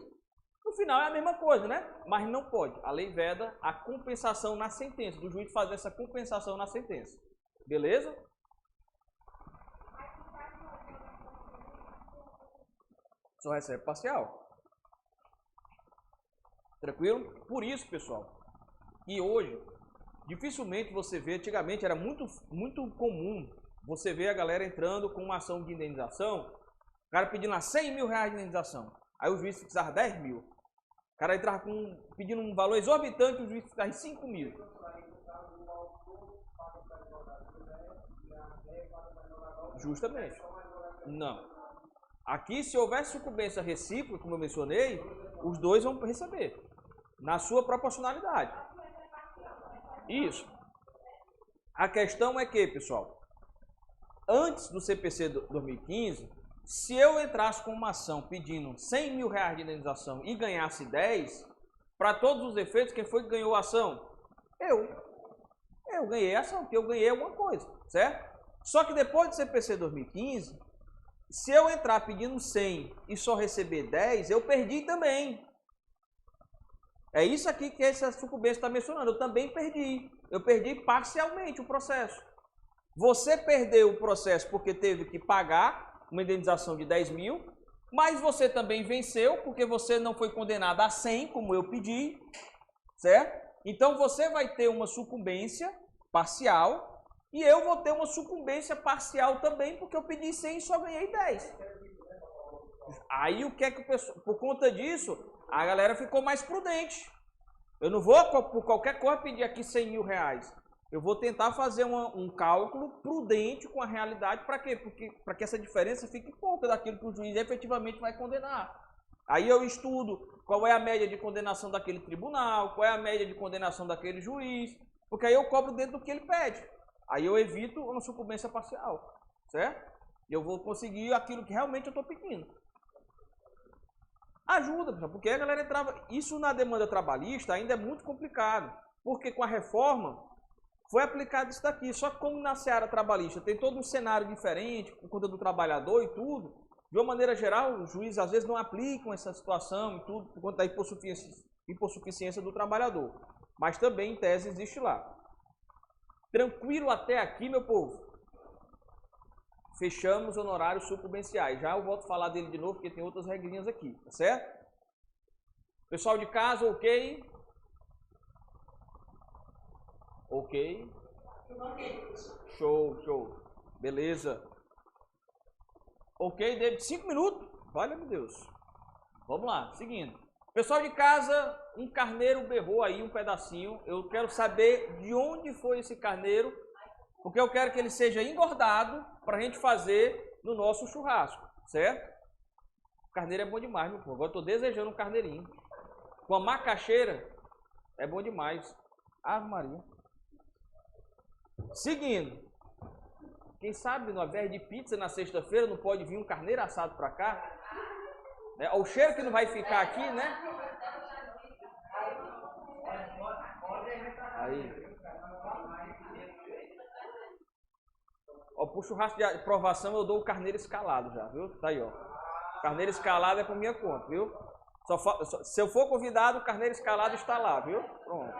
No final é a mesma coisa, né? Mas não pode. A lei veda a compensação na sentença, do juiz fazer essa compensação na sentença. Beleza? Só recebe parcial. Tranquilo? Por isso, pessoal, que hoje dificilmente você vê, antigamente era muito comum você ver a galera entrando com uma ação de indenização, o cara pedindo lá 100 mil reais de indenização, aí o juiz fixava 10 mil, o cara entrava pedindo um valor exorbitante, o juiz fixava 5 mil. Justamente. Não. Aqui, se houver sucumbência recíproca, como eu mencionei, os dois vão receber, na sua proporcionalidade. Isso. A questão é que, pessoal, antes do CPC 2015, se eu entrasse com uma ação pedindo 100 mil reais de indenização e ganhasse 10, para todos os efeitos, quem foi que ganhou a ação? Eu ganhei a ação, porque eu ganhei alguma coisa, certo? Só que depois do CPC 2015, se eu entrar pedindo 100 e só receber 10, eu perdi também. É isso aqui que essa sucumbência está mencionando. Eu também perdi. Eu perdi parcialmente o processo. Você perdeu o processo porque teve que pagar uma indenização de 10 mil, mas você também venceu porque você não foi condenado a 100, como eu pedi, certo? Então você vai ter uma sucumbência parcial e eu vou ter uma sucumbência parcial também porque eu pedi 100 e só ganhei 10. Aí o que é que o pessoal, por conta disso, a galera ficou mais prudente. Eu não vou por qualquer coisa pedir aqui 100 mil reais. Eu vou tentar fazer um cálculo prudente com a realidade. Para quê? Para que essa diferença fique pouca daquilo que o juiz efetivamente vai condenar. Aí eu estudo qual é a média de condenação daquele tribunal, qual é a média de condenação daquele juiz, porque aí eu cobro dentro do que ele pede. Aí eu evito uma sucumbência parcial, certo? E eu vou conseguir aquilo que realmente eu estou pedindo. Ajuda, porque a galera entrava... Isso na demanda trabalhista ainda é muito complicado, porque com a reforma foi aplicado isso daqui. Só que como na seara trabalhista tem todo um cenário diferente, por conta do trabalhador e tudo, de uma maneira geral, os juízes às vezes não aplicam essa situação e tudo, por conta da hipossuficiência do trabalhador. Mas também, em tese, existe lá. Tranquilo até aqui, meu povo? fechamos honorários sucumbenciais. Já eu volto a falar dele de novo, porque tem outras regrinhas aqui, tá certo? Pessoal de casa, ok? Ok. Show, show. Beleza. Ok, David, 5 minutos. Valeu, meu Deus. Vamos lá, seguindo. Pessoal de casa, um carneiro berrou aí um pedacinho. Eu quero saber de onde foi esse carneiro, porque eu quero que ele seja engordado para a gente fazer no nosso churrasco, certo? Carneiro é bom demais, meu povo. Agora estou desejando um carneirinho. Com a macaxeira, é bom demais. Ave Maria. Seguindo. Quem sabe, no invés de pizza na sexta-feira, não pode vir um carneiro assado para cá? O cheiro que não vai ficar aqui, né? Aí. Ó, pro churrasco de aprovação eu dou o carneiro escalado já, viu? Tá aí, ó. Carneiro escalado é por minha conta, viu? Se eu for convidado, o carneiro escalado está lá, viu? Pronto.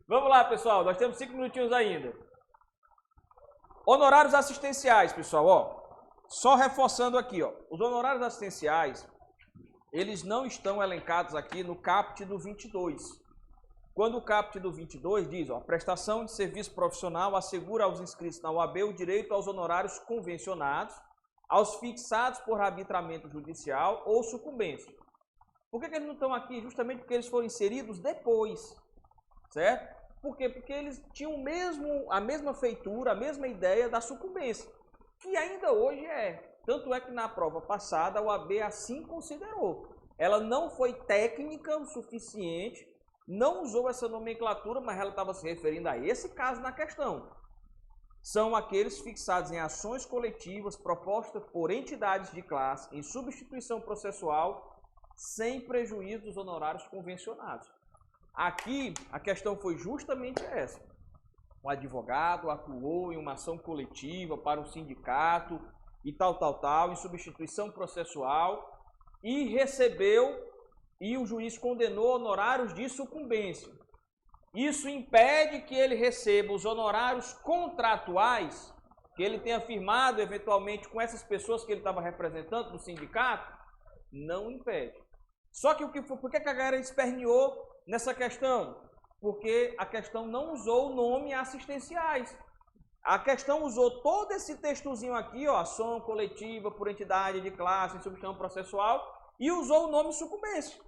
Vamos lá, pessoal. Nós temos 5 minutinhos ainda. Honorários assistenciais, pessoal, ó. Só reforçando aqui, ó. Os honorários assistenciais, eles não estão elencados aqui no caput do 22. Quando o caput do 22 diz, ó, prestação de serviço profissional assegura aos inscritos na OAB o direito aos honorários convencionados, aos fixados por arbitramento judicial ou sucumbência. Por que eles não estão aqui? Justamente porque eles foram inseridos depois, certo? Por quê? Porque eles tinham a mesma feitura, a mesma ideia da sucumbência, que ainda hoje é. Tanto é que na prova passada a OAB assim considerou. Ela não foi técnica o suficiente, não usou essa nomenclatura, mas ela estava se referindo a esse caso na questão. São aqueles fixados em ações coletivas propostas por entidades de classe em substituição processual, sem prejuízo dos honorários convencionados. Aqui, a questão foi justamente essa. O advogado atuou em uma ação coletiva para um sindicato e tal, em substituição processual, e recebeu, e o juiz condenou honorários de sucumbência. Isso impede que ele receba os honorários contratuais, que ele tenha firmado eventualmente com essas pessoas que ele estava representando no sindicato? Não impede. Só que por que a galera esperneou nessa questão? Porque a questão não usou o nome assistenciais. A questão usou todo esse textozinho aqui, ó, ação coletiva por entidade de classe em substituição processual, e usou o nome sucumbência.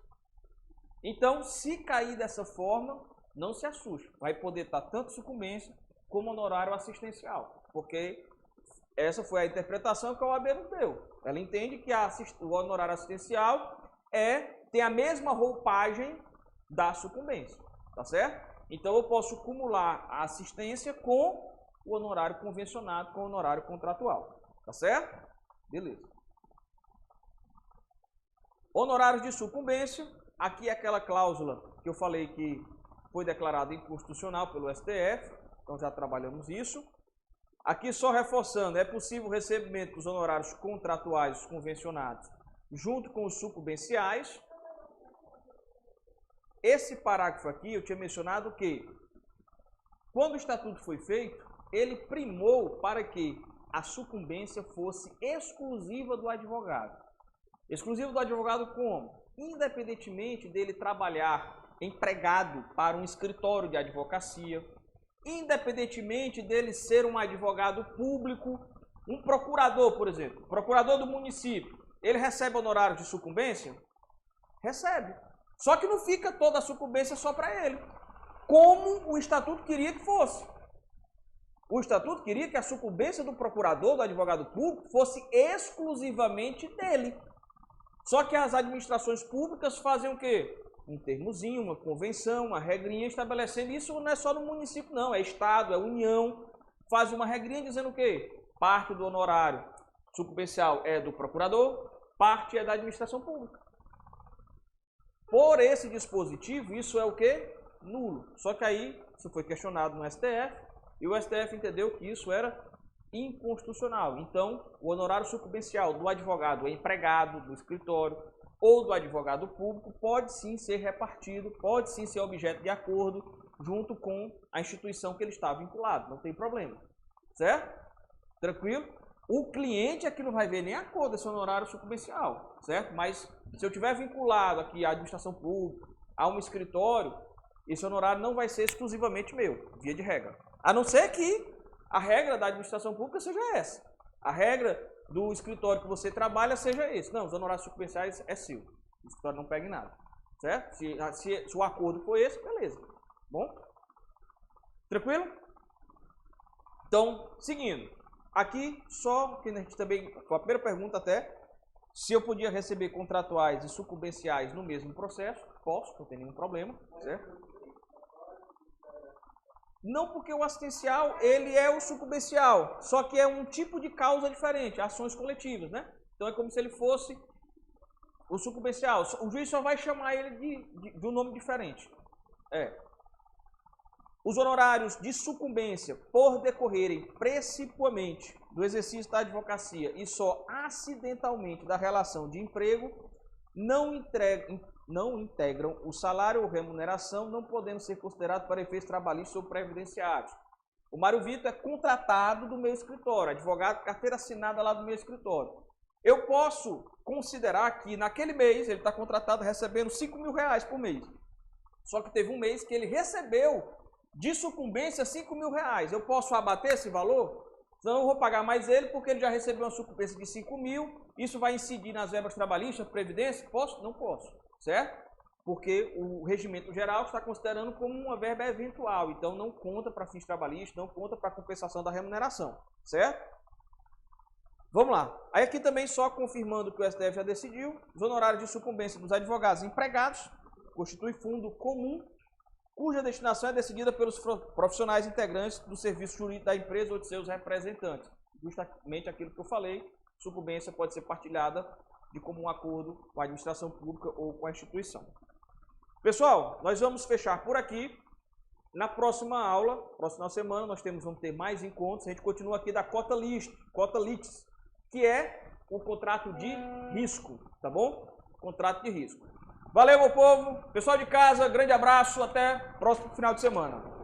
Então, se cair dessa forma, não se assuste. Vai poder estar tanto sucumbência como honorário assistencial. Porque essa foi a interpretação que a OAB nos deu. Ela entende que o honorário assistencial tem a mesma roupagem da sucumbência. Tá certo? Então, eu posso acumular a assistência com o honorário convencionado, com o honorário contratual. Tá certo? Beleza. Honorários de sucumbência. Aqui é aquela cláusula que eu falei que foi declarada inconstitucional pelo STF. Então, já trabalhamos isso. Aqui, só reforçando, é possível o recebimento dos honorários contratuais convencionados junto com os sucumbenciais. Esse parágrafo aqui, eu tinha mencionado que, quando o estatuto foi feito, ele primou para que a sucumbência fosse exclusiva do advogado. Exclusiva do advogado como? Independentemente dele trabalhar empregado para um escritório de advocacia, independentemente dele ser um advogado público, um procurador, por exemplo, procurador do município, ele recebe honorário de sucumbência? Recebe. Só que não fica toda a sucumbência só para ele, como o estatuto queria que fosse. O estatuto queria que a sucumbência do procurador, do advogado público, fosse exclusivamente dele. Só que as administrações públicas fazem o quê? Um termozinho, uma convenção, uma regrinha estabelecendo isso. Não é só no município não, é estado, é união. Faz uma regrinha dizendo o quê? Parte do honorário sucumbencial é do procurador, parte é da administração pública. Por esse dispositivo, isso é o quê? Nulo. Só que aí, isso foi questionado no STF, e o STF entendeu que isso era inconstitucional. Então, o honorário sucumbencial do advogado empregado do escritório ou do advogado público pode sim ser repartido, pode sim ser objeto de acordo junto com a instituição que ele está vinculado, não tem problema, certo? Tranquilo? O cliente aqui não vai ver nem a cor desse honorário sucumbencial, certo? Mas se eu tiver vinculado aqui à administração pública, a um escritório, esse honorário não vai ser exclusivamente meu, via de regra. A não ser que a regra da administração pública seja essa. A regra do escritório que você trabalha seja esse. Não, os honorários sucumbenciais é seu. O escritório não pega em nada, certo? Se o acordo for esse, beleza. Bom? Tranquilo? Então, seguindo. Aqui, só que a gente também, foi a primeira pergunta até, se eu podia receber contratuais e sucumbenciais no mesmo processo, posso, não tem nenhum problema, certo? Não, porque o assistencial, ele é o sucumbencial, só que é um tipo de causa diferente, ações coletivas, né? Então é como se ele fosse o sucumbencial. O juiz só vai chamar ele de um nome diferente. Os honorários de sucumbência, por decorrerem principalmente do exercício da advocacia e só acidentalmente da relação de emprego, não integram o salário ou remuneração, não podendo ser considerados para efeitos trabalhistas ou previdenciários. O Mário Vitor é contratado do meu escritório, advogado, carteira assinada lá do meu escritório. Eu posso considerar que naquele mês ele está contratado recebendo R$5.000 por mês. Só que teve um mês que ele recebeu de sucumbência R$5.000. Eu posso abater esse valor? Senão eu vou pagar mais ele porque ele já recebeu uma sucumbência de 5.000. Isso vai incidir nas verbas trabalhistas, previdência? Posso? Não posso, certo? Porque o regimento geral está considerando como uma verba eventual. Então não conta para fins trabalhistas, não conta para compensação da remuneração, certo? Vamos lá. Aí aqui também só confirmando que o STF já decidiu, os honorários de sucumbência dos advogados empregados constitui fundo comum, cuja destinação é decidida pelos profissionais integrantes do serviço jurídico da empresa ou de seus representantes. Justamente aquilo que eu falei, sucumbência pode ser partilhada de comum acordo com a administração pública ou com a instituição. Pessoal, nós vamos fechar por aqui. Na próxima aula, próxima semana, vamos ter mais encontros. A gente continua aqui da cota litis, que é o contrato de risco, tá bom? Contrato de risco. Valeu, meu povo. Pessoal de casa, grande abraço. Até próximo final de semana.